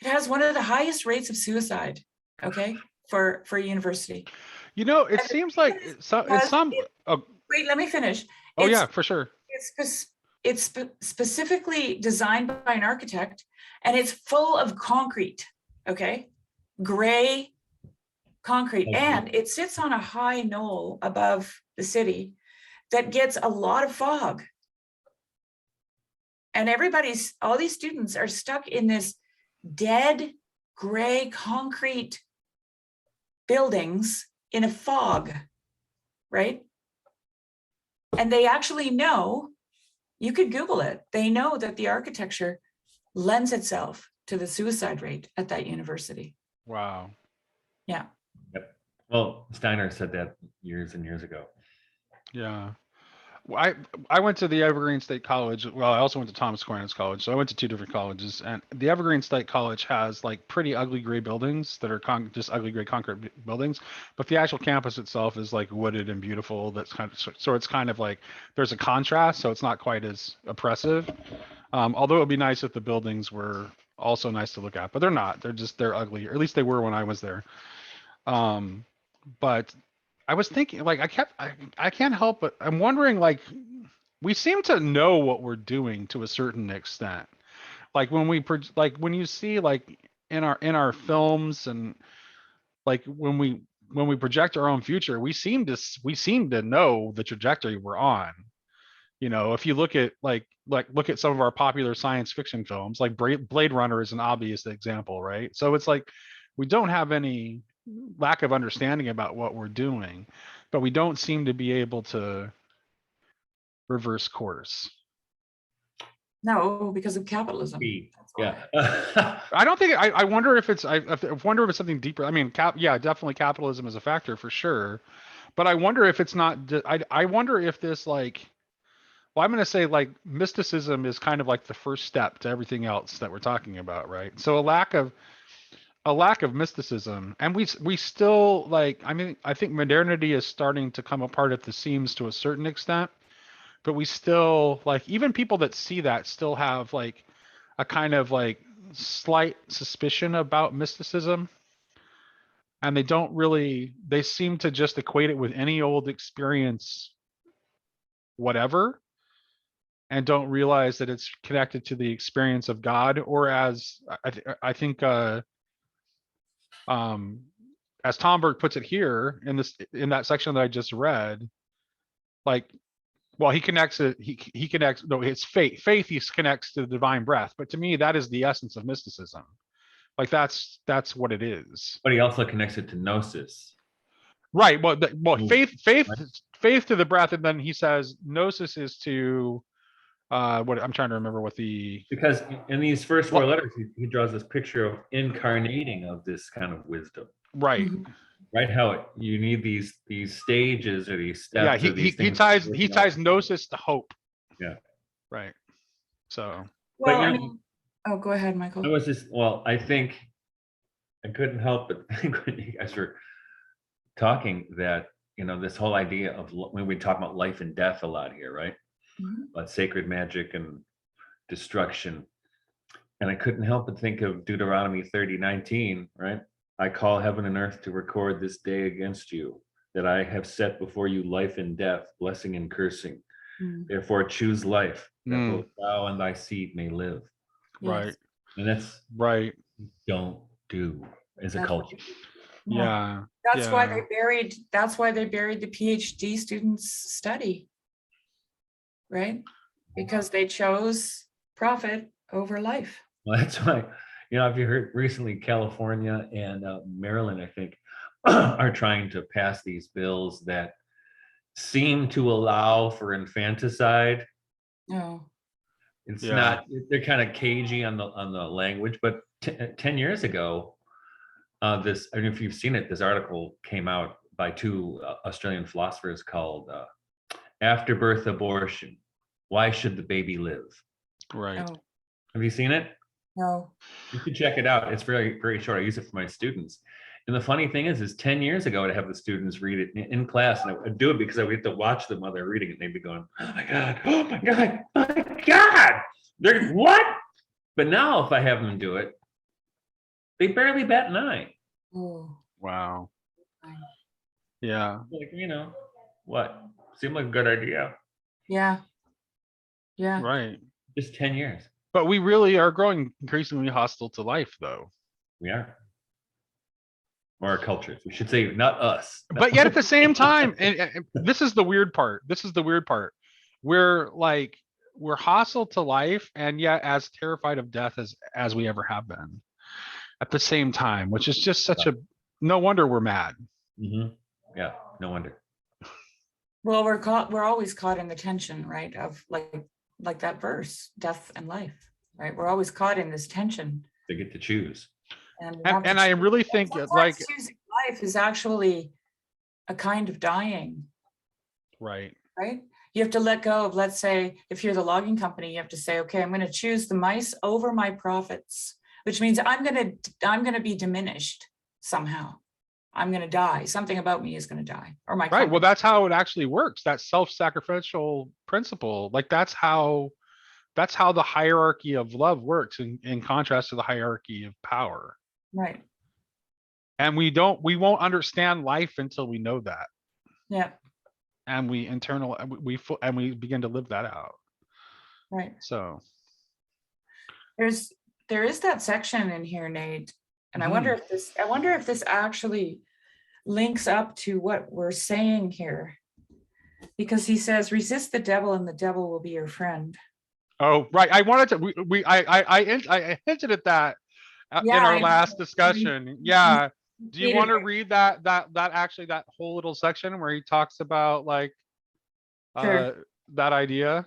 It has one of the highest rates of suicide, okay, for a university. It seems like Wait, let me finish. Oh yeah, for sure. It's specifically designed by an architect, and it's full of concrete, okay, gray concrete, and it sits on a high knoll above the city that gets a lot of fog. And all these students are stuck in this dead gray concrete buildings in a fog, right? And they actually know, you could Google it, they know that the architecture lends itself to the suicide rate at that university. Wow. Yeah. Yep. Well, Steiner said that years and years ago. Yeah. I went to the Evergreen State College. Well, I also went to Thomas Aquinas College, so I went to two different colleges. And the Evergreen State College has like pretty ugly gray buildings that are just ugly gray concrete buildings, but the actual campus itself is like wooded and beautiful. That's kind of so it's kind of like there's a contrast, so it's not quite as oppressive. Although it would be nice if the buildings were also nice to look at, but they're not. They're ugly, or at least they were when I was there. But I was thinking, like, I can't help but I'm wondering, like, we seem to know what we're doing to a certain extent. Like like when you see like in our films and like when we project our own future, we seem to know the trajectory we're on. If you look at look at some of our popular science fiction films, like Blade Runner is an obvious example, right? So it's like we don't have any lack of understanding about what we're doing, but we don't seem to be able to reverse course. No, because of capitalism. That's why. Yeah. I don't think I wonder if I wonder if it's something deeper. I mean, yeah, definitely capitalism is a factor for sure, but I wonder if it's not. I wonder if this like. Well, I'm going to say like mysticism is kind of like the first step to everything else that we're talking about, right? So a lack of mysticism, and we still like. I mean, I think modernity is starting to come apart at the seams to a certain extent, but we still like even people that see that still have like a kind of like slight suspicion about mysticism, and they seem to just equate it with any old experience, whatever, and don't realize that it's connected to the experience of God, or as I think as Tomberg puts it here in that section that I just read, like, well, he connects it. He connects. No, it's faith. Faith he connects to the divine breath. But to me, that is the essence of mysticism. Like that's what it is. But he also connects it to gnosis. Right. Well, faith Right. to the breath, and then he says gnosis is to what I'm trying to remember what the Because in these first four Well- letters, he draws this picture of incarnating of this kind of wisdom, right. Mhm. right? How you need these stages or these steps. Yeah, or he these he things ties working he out. ties gnosis to hope. Yeah. Right. So Well, you I know- mean, oh, go ahead, I Michael. was just, well, I think I couldn't help but think when you guys were talking that, this whole idea of when we talk about life and death a lot here, right? Mhm. About sacred magic and destruction. And I couldn't help but think of Deuteronomy 30:19, right? I call heaven and earth to record this day against you, that I have set before you life and death, blessing and cursing. Mm, Therefore choose life, that Mm. both thou and thy seed may live. right. yes. And that's Right. don't do as a That's culture. No. Yeah. That's why Yeah. they buried the PhD students' study. Right? Because they chose profit over life. Well, that's why, if you heard recently, California and Maryland, I think, are trying to pass these bills that seem to allow for infanticide. No. It's Yeah. not, they're kind of cagey on the language, but 10 years ago, I don't know if you've seen it, this article came out by two Australian philosophers called Afterbirth Abortion. Why should the baby live? Right. No. Have you seen it? No. You should check it out. It's very, very short. I use it for my students. And the funny thing is 10 years ago, I'd have the students read it in class, and I would do it because I would get to watch them while they're reading it. And they'd be going, oh my God, oh my God, oh my God. They're what? But now if I have them do it, they barely bat an eye. Oh. Wow. Yeah. Like, what? Seemed like a good idea. Yeah. Yeah. Right. Just 10 years. But we really are growing increasingly hostile to life, though. We are. Or our cultures. We should say not us. But yet at the same time, and this is the weird part. We're hostile to life, and yet as terrified of death as we ever have been at the same time, which is just such no wonder we're mad. Mm-hmm. Yeah, no wonder. Well, we're always caught in the tension, right? Of like that verse, death and life, right? We're always caught in this tension. They get to choose. And I really think sometimes choosing life is actually a kind of dying, right. right? You have to let go of, let's say, if you're the logging company, you have to say, okay, I'm going to choose the mice over my profits, which means I'm going to be diminished somehow. I'm going to die. Something about me is going to die, or my Right. Well, company. that's how it actually works. That self-sacrificial principle. Like that's how the hierarchy of love works in contrast to the hierarchy of power. Right. And we won't understand life until we know that. Yeah. And we begin to live that out. Right. So There is that section in here, Nate, and I wonder if this actually links up to what we're saying here, because he says, resist the devil and the devil will be your friend. oh, right. I wanted to I hinted at that in Yeah, our I last know. discussion. Yeah. Do you want to Repeatedly. read that whole little section where he talks about like Sure. that idea?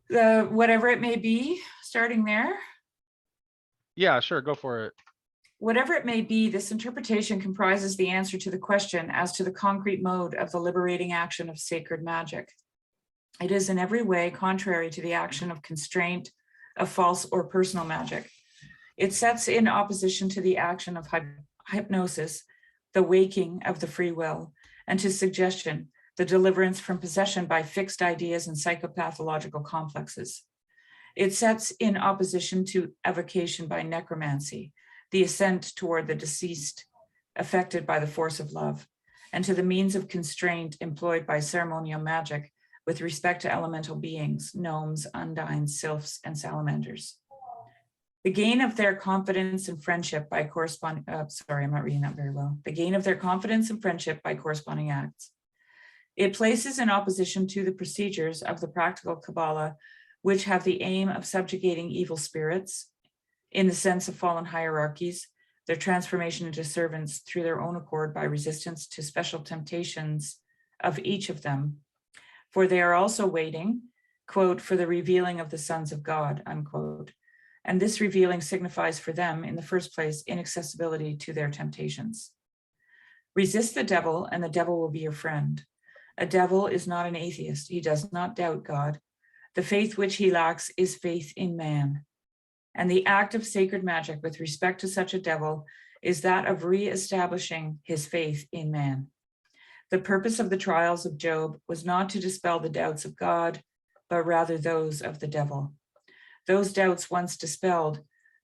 Whatever it may be, starting there. Yeah, sure, go for it. Whatever it may be, this interpretation comprises the answer to the question as to the concrete mode of the liberating action of sacred magic. It is in every way contrary to the action of constraint, of false or personal magic. It sets in opposition to the action of hypnosis, the waking of the free will, and to suggestion, the deliverance from possession by fixed ideas and psychopathological complexes. It sets in opposition to evocation by necromancy, the ascent toward the deceased affected by the force of love, and to the means of constraint employed by ceremonial magic with respect to elemental beings, gnomes, undines, sylphs, and salamanders. The gain of their confidence and friendship by corresponding, sorry, I'm not reading that very well. The gain of their confidence and friendship by corresponding acts. It places in opposition to the procedures of the practical Kabbalah, which have the aim of subjugating evil spirits in the sense of fallen hierarchies, their transformation into servants through their own accord by resistance to special temptations of each of them. For they are also waiting, quote, for the revealing of the sons of God, unquote. And this revealing signifies for them, in the first place, inaccessibility to their temptations. Resist the devil, and the devil will be your friend. A devil is not an atheist. He does not doubt God. The faith which he lacks is faith in man. And the act of sacred magic with respect to such a devil is that of re-establishing his faith in man. The purpose of the trials of Job was not to dispel the doubts of God, but rather those of the devil. Those doubts once dispelled,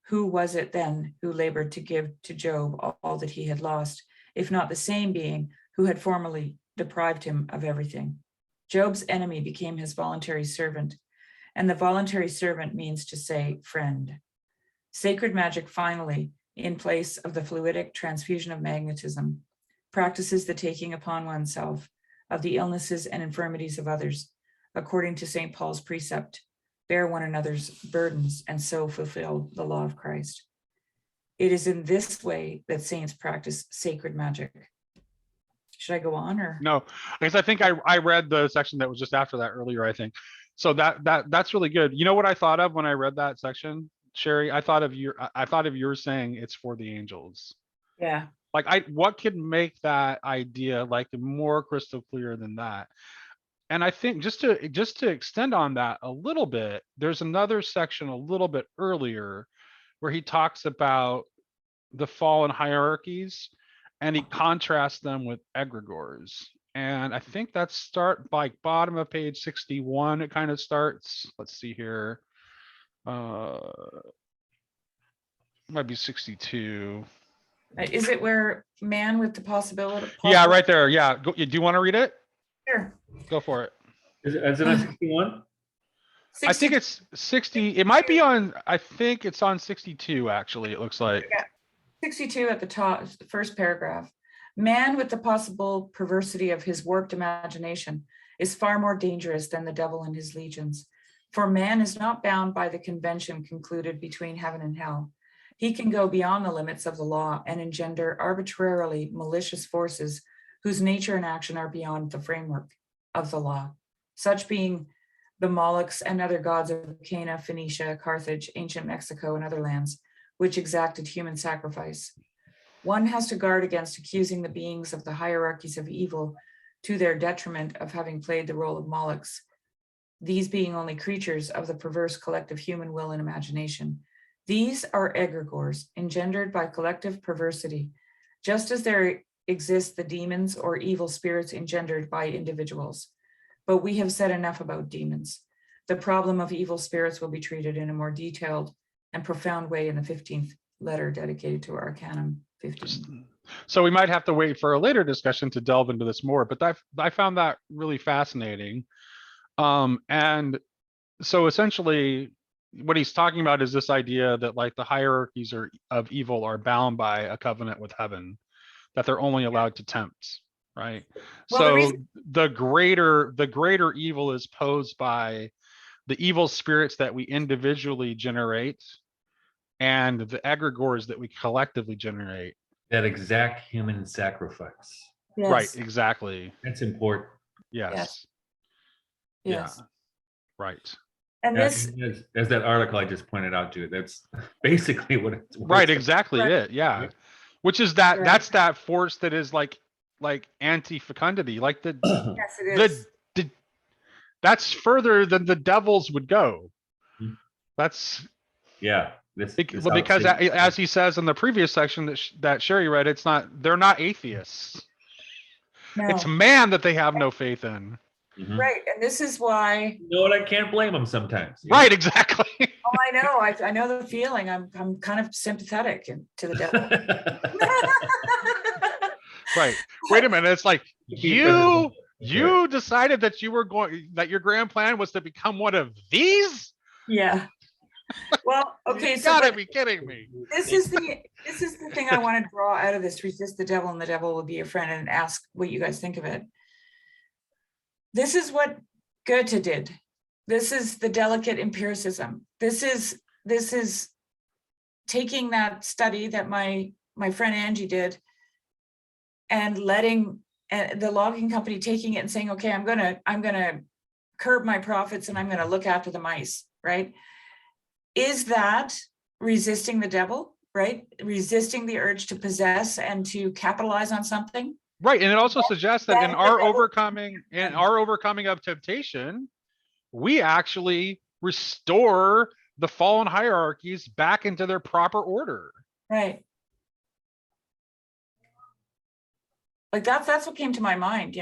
who was it then who labored to give to Job all that he had lost, if not the same being who had formerly deprived him of everything? Job's enemy became his voluntary servant, and the voluntary servant means to say friend. Sacred magic, finally, in place of the fluidic transfusion of magnetism, practices the taking upon oneself of the illnesses and infirmities of others, according to St. Paul's precept, bear one another's burdens and so fulfill the law of Christ. It is in this way that saints practice sacred magic. Should I go on or? No, because I think I read the section that was just after that earlier, I think. So that's really good. You know what I thought of when I read that section, Sherry? I thought of you saying it's for the angels. Yeah. Like what could make that idea like more crystal clear than that? And I think just to extend on that a little bit, there's another section a little bit earlier where he talks about the fallen hierarchies and he contrasts them with egregores. And I think that's start by bottom of page 61. It kind of starts, let's see here. Might be 62. Is it where man with the possibility? Yeah, right there. Yeah. Do you want to read it? Sure. Go for it. Is it on 61? I think it's 60. It might be on, I think it's on 62, actually, it looks like. Yeah. 62 at the top, the first paragraph. Man with the possible perversity of his warped imagination is far more dangerous than the devil and his legions. For man is not bound by the convention concluded between heaven and hell. He can go beyond the limits of the law and engender arbitrarily malicious forces whose nature and action are beyond the framework of the law, such being the Molochs and other gods of Cana, Phoenicia, Carthage, ancient Mexico, and other lands, which exacted human sacrifice. One has to guard against accusing the beings of the hierarchies of evil to their detriment of having played the role of Molochs, these being only creatures of the perverse collective human will and imagination. These are egregores engendered by collective perversity, just as there exist the demons or evil spirits engendered by individuals. But we have said enough about demons. The problem of evil spirits will be treated in a more detailed and profound way in the 15th letter dedicated to Arcanum 15. So we might have to wait for a later discussion to delve into this more, but I found that really fascinating. And so essentially what he's talking about is this idea that like the hierarchies of evil are bound by a covenant with heaven, that they're only allowed to tempt, right? Well, So the greater evil is posed by the evil spirits that we individually generate and the egregores that we collectively generate. That exact human sacrifice. Yes. Right, exactly. That's important. Yes. Yes. Yeah. Right. And Yeah, this, as that article I just pointed out to you, that's basically what it's Right, exactly Right. it. Yeah. Which is that Right. that's that force that is like anti-fecundity, like yes, it the, is. the that's further than the devils would go. Mhm. That's Yeah. because as he says in the previous section that Sherry read, they're not atheists. No. It's man that they have no faith in. Mhm. Right. And this is why. You know what? I can't blame them sometimes. Right, exactly. Oh, I know. I know the feeling. I'm kind of sympathetic to the devil. Right. Wait a minute. It's like you decided that that your grand plan was to become one of these? Yeah. Well, okay. You So gotta be kidding me. this is the thing I want to draw out of this: resist the devil, and the devil will be your friend. And ask what you guys think of it. This is what Goethe did. This is the delicate empiricism. This is taking that study that my friend Angie did and letting the logging company taking it and saying, okay, I'm gonna curb my profits and I'm gonna look after the mice, right? Is that resisting the devil, right? Resisting the urge to possess and to capitalize on something? Right. And it also suggests that in our devil- overcoming of temptation, we actually restore the fallen hierarchies back into their proper order. Right. Like that's what came to my mind,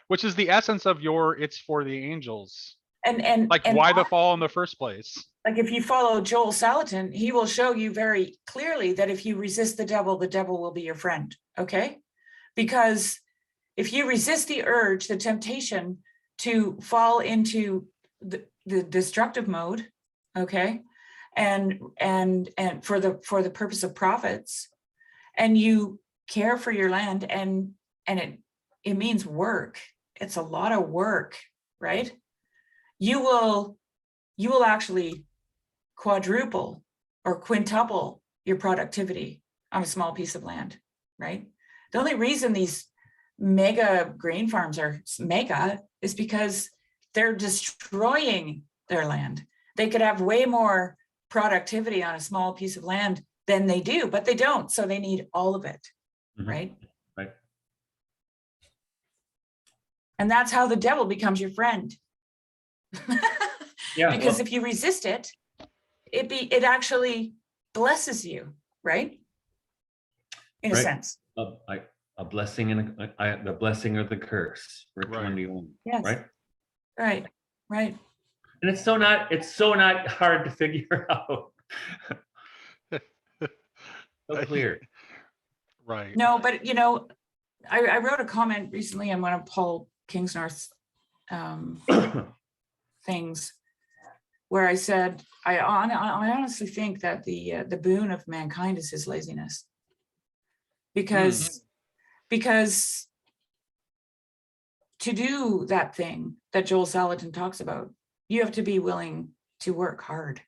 Which is the essence of it's for the angels. and Like why the fall in the first place? Like if you follow Joel Salatin, he will show you very clearly that if you resist the devil will be your friend. Okay. Because if you resist the urge, the temptation to fall into the destructive mode, okay, and for the purpose of profits, and you care for your land, and it means work. It's a lot of work, right? You will actually quadruple or quintuple your productivity on a small piece of land, right? The only reason these mega grain farms are mega is because they're destroying their land. They could have way more productivity on a small piece of land than they do, but they don't. So they need all of it, right? Right. And that's how the devil becomes your friend. Yeah. Because if you resist it, it actually blesses you, right? In a Right. sense. A blessing and the blessing or the curse for Right. 21. Yes. Right. Right. And it's so not hard to figure out. So clear. Right. No, but I wrote a comment recently on one of Paul Kingsnorth's things where I said, I honestly think that the boon of mankind is his laziness. Because to do that thing that Joel Salatin talks about, you have to be willing to work hard.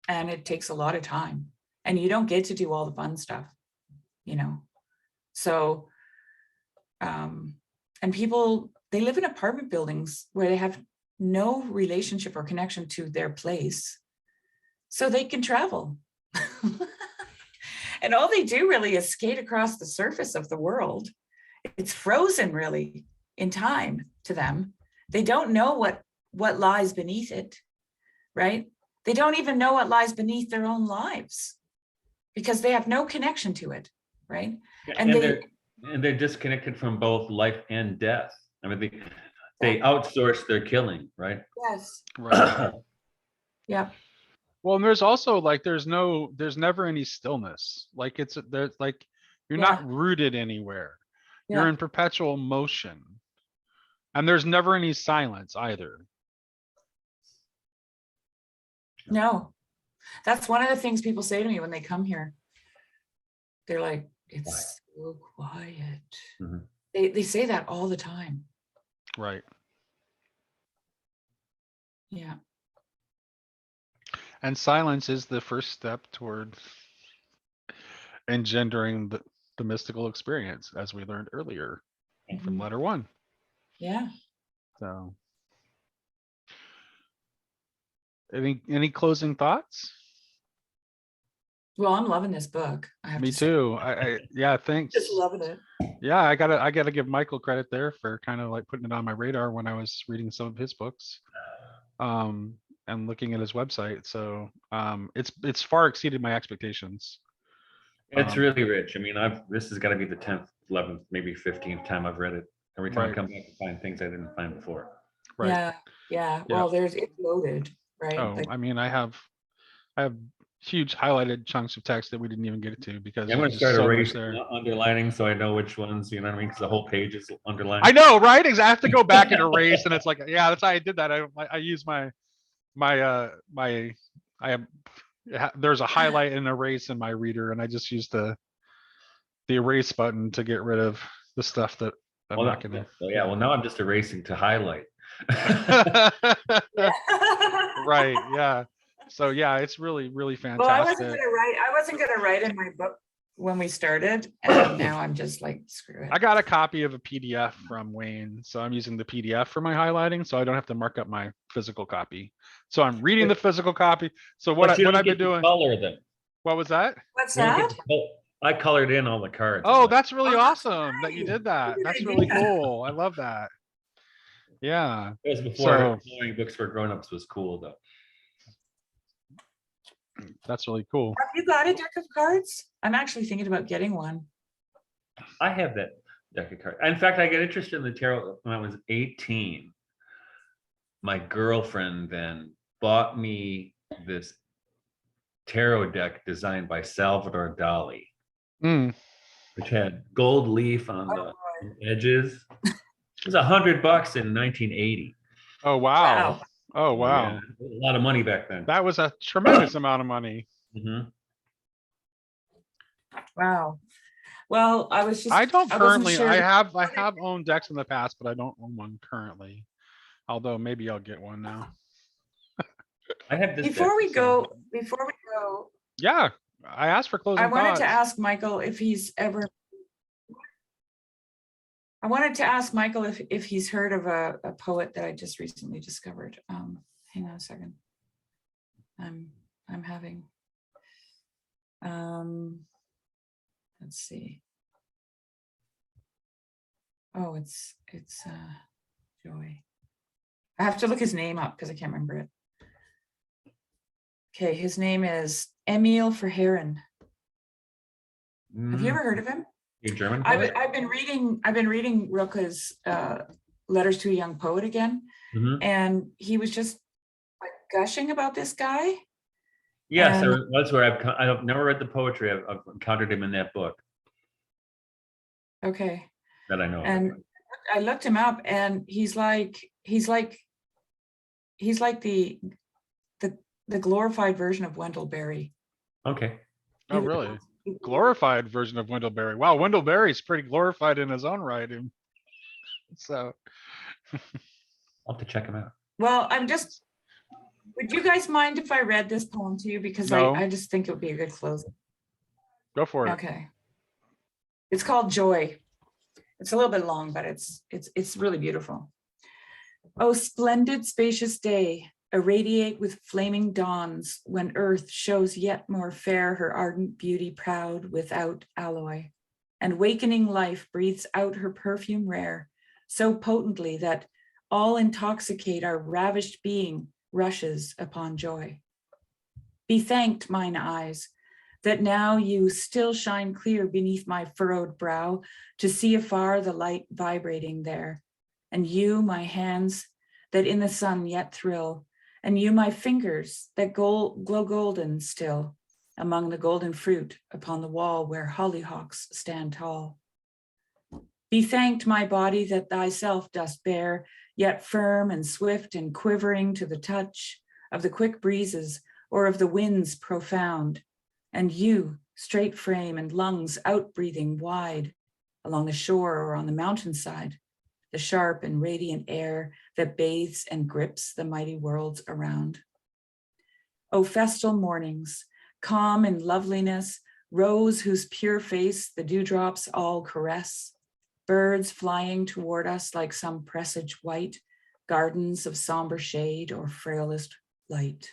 And it takes a lot of time. And you don't get to do all the fun stuff, So, and people, they live in apartment buildings where they have no relationship or connection to their place. So they can travel. And all they do really is skate across the surface of the world. it's frozen really in time to them. They don't know what lies beneath it, right? They don't even know what lies beneath their own lives because they have no connection to it, right? And they're disconnected from both life and death. I mean, they outsource their killing, right? Yes. Right. Yeah. Well, and there's also like, there's never any stillness. Like there's like, you're Yeah. not rooted anywhere. You're Yeah. in perpetual motion. And there's never any silence either. No, that's one of the things people say to me when they come here. They're like, it's so quiet. Mhm. They say that all the time. Right. Yeah. And silence is the first step toward engendering the mystical experience, as we learned earlier from Mhm. letter 1. Yeah. So any closing thoughts? Well, I'm loving this book. I have Me to say. too. Yeah, thanks. Just loving it. Yeah, I gotta give Michael credit there for kind of like putting it on my radar when I was reading some of his books. And looking at his website. So it's far exceeded my expectations. It's really rich. I mean, this has got to be the 10th, 11th, maybe 15th time I've read it. Every time I Right. come back and find things I didn't find before. Right. Yeah. Yeah. Well, it's loaded, right? Oh, Like, I mean, I have huge highlighted chunks of text that we didn't even get to because I'm going there's to start so much erasing, there. underlining, so I know which ones, you know what I mean? Because the whole page is underlined. I know, right? Exactly. I have to go back and erase, and it's like, yeah, that's how I did that. I use there's a highlight and erase in my reader, and I just use the erase button to get rid of the stuff that I'm not gonna. Well, now I'm just erasing to highlight. Right. Yeah. So yeah, it's really, really well, I wasn't fantastic. gonna write in my book when we started, and now I'm just like, screw it. I got a copy of a PDF from Wayne, so I'm using the PDF for my highlighting, so I don't have to mark up my physical copy. So I'm reading the physical copy. So what I've been doing. Color them. What was that? What's that? I colored in all the cards. Oh, that's really Oh, that's awesome that you nice. did that. Good That's really idea. cool. I love that. Yeah. It was before So knowing books for grown-ups was cool, though. that's really cool. Have you got a deck of cards? I'm actually thinking about getting one. I have that deck of cards. In fact, I got interested in the tarot when I was 18. My girlfriend then bought me this tarot deck designed by Salvador Dali, Mm. which had gold leaf on the edges. It was $100 in 1980. Oh wow. Oh wow. Yeah, a lot of money back then. That was a tremendous amount of money. Mhm. Wow. Well, I was just. I don't wasn't currently. sure. I have owned decks in the past, but I don't own one currently. Although maybe I'll get one now. I have this Before deck, we so- go, Yeah, I asked for closing I wanted thoughts. to ask Michael if he's ever. I wanted to ask Michael if he's heard of a poet that I just recently discovered. Hang on a second. I'm having. Let's see. Oh, it's Joy. I have to look his name up because I can't remember it. Okay, his name is Emil Verhaeren. Have you ever heard of him? You German? I've been reading Rilke's Letters to a Young Poet again, Mhm. and he was just like gushing about this guy. Yes, and- that's where I've never read the poetry. I've encountered him in that book Okay, that I know. and I looked him up, and he's like the glorified version of Wendell Berry. Okay. Oh, really? Glorified version of Wendell Berry. Wow, Wendell Berry's pretty glorified in his own right. So I'll have to check him out. Well, would you guys mind if I read this poem to you? Because No. I just think it would be a good closing. go for it. Okay. It's called Joy. It's a little bit long, but it's really beautiful. Oh, splendid, spacious day, irradiate with flaming dawns, when earth shows yet more fair her ardent beauty proud without alloy. and wakening life breathes out her perfume rare, so potently that all intoxicate our ravished being rushes upon joy. Be thanked, mine eyes, that now you still shine clear beneath my furrowed brow to see afar the light vibrating there. And you, my hands, that in the sun yet thrill, and you, my fingers, that glow golden still, among the golden fruit upon the wall where hollyhocks stand tall. Be thanked, my body, that thyself dost bear, yet firm and swift and quivering to the touch of the quick breezes or of the winds profound, and you, straight frame and lungs outbreathing wide along the shore or on the mountainside, the sharp and radiant air that bathes and grips the mighty worlds around. O festal mornings, calm in loveliness, rose whose pure face the dewdrops all caress, birds flying toward us like some presage white, gardens of somber shade or frailest light.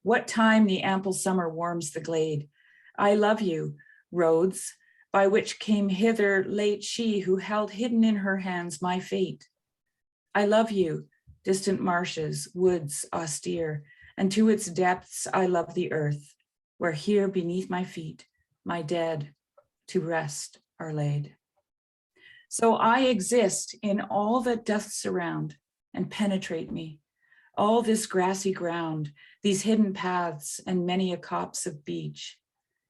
What time the ample summer warms the glade, I love you, roads, by which came hither late she who held hidden in her hands my fate. I love you, distant marshes, woods austere, and to its depths I love the earth, where here beneath my feet, my dead to rest are laid. So I exist in all that doth surround and penetrate me, all this grassy ground, these hidden paths and many a copse of beach,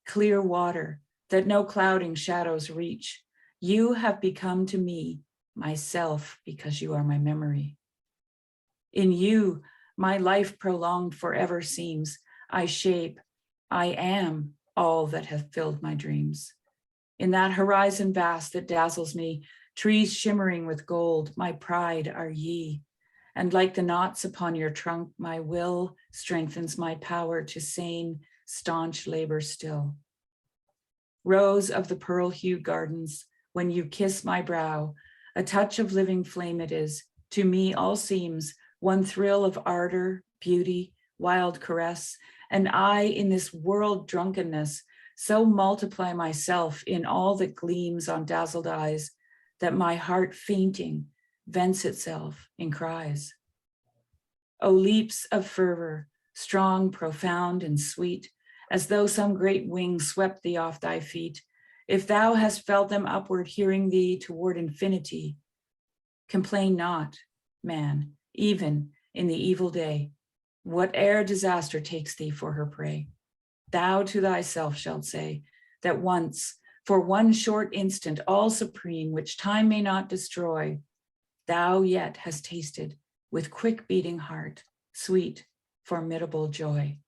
clear water that no clouding shadows reach. You have become to me myself because you are my memory. In you, my life prolonged forever seems. I shape, I am all that hath filled my dreams. In that horizon vast that dazzles me, trees shimmering with gold, my pride are ye. And like the knots upon your trunk, my will strengthens my power to sane, staunch labor still. Rose of the pearl-hued gardens, when you kiss my brow, a touch of living flame it is. To me all seems one thrill of ardor, beauty, wild caress, and I in this world drunkenness so multiply myself in all that gleams on dazzled eyes, that my heart fainting vents itself in cries. O leaps of fervor, strong, profound, and sweet, as though some great wing swept thee off thy feet. If thou hast felt them upward, hearing thee toward infinity, complain not, man, even in the evil day, whate'er disaster takes thee for her prey. Thou to thyself shalt say that once, for one short instant, all supreme, which time may not destroy, thou yet hast tasted with quick beating heart, sweet, formidable joy.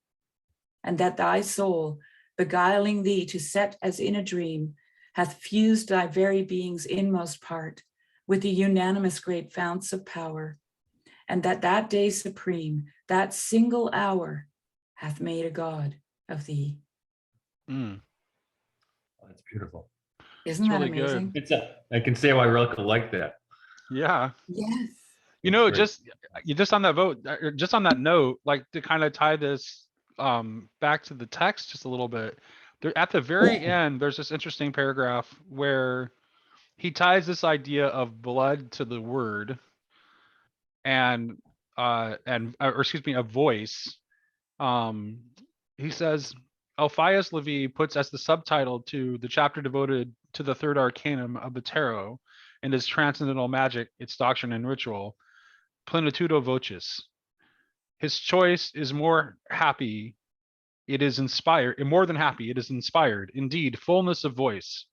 And that thy soul, beguiling thee to set as in a dream, hath fused thy very being's inmost part with the unanimous great founts of power, and that that day supreme, that single hour, hath made a god of thee. Mm, Oh, that's beautiful. Isn't it's that really good. amazing? I can say why Relica liked that. Yeah. Yes. You know, That's great. just on that just on that note, like to kind of tie this back to the text just a little bit. There at the very end, there's this interesting paragraph where he ties this idea of blood to the word and or excuse me, a voice. Um, he says Alphias Levi puts as the subtitle to the chapter devoted to the third arcanum of the tarot and its transcendental magic, its doctrine and ritual, Plenitudo Vocis. His choice is more happy. It is inspired, more than happy. It is inspired. Indeed, fullness of voice.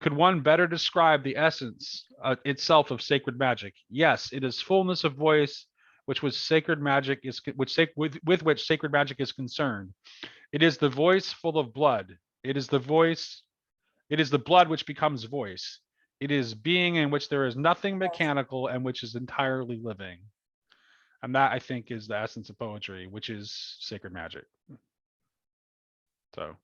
Could one better describe the essence itself of sacred magic? Yes, it is fullness of voice, with which sacred magic is concerned. It is the voice full of blood. It is the voice. It is the blood which becomes voice. It is being in which there is nothing mechanical and which is entirely living. And that, I think, is the essence of poetry, which is sacred magic. So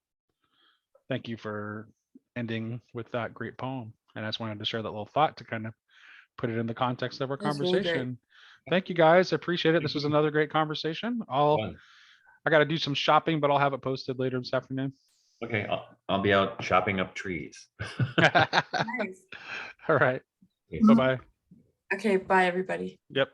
thank you for ending with that great poem. And I just wanted to share that little thought to kind of put it in the context of our That's really great. conversation. Thank you guys. I appreciate it. This was another great conversation. Fun. I got to do some shopping, but I'll have it posted later this afternoon. Okay, I'll be out chopping up trees. Nice. All right. Okay. Bye-bye. Okay, bye, everybody. Yep.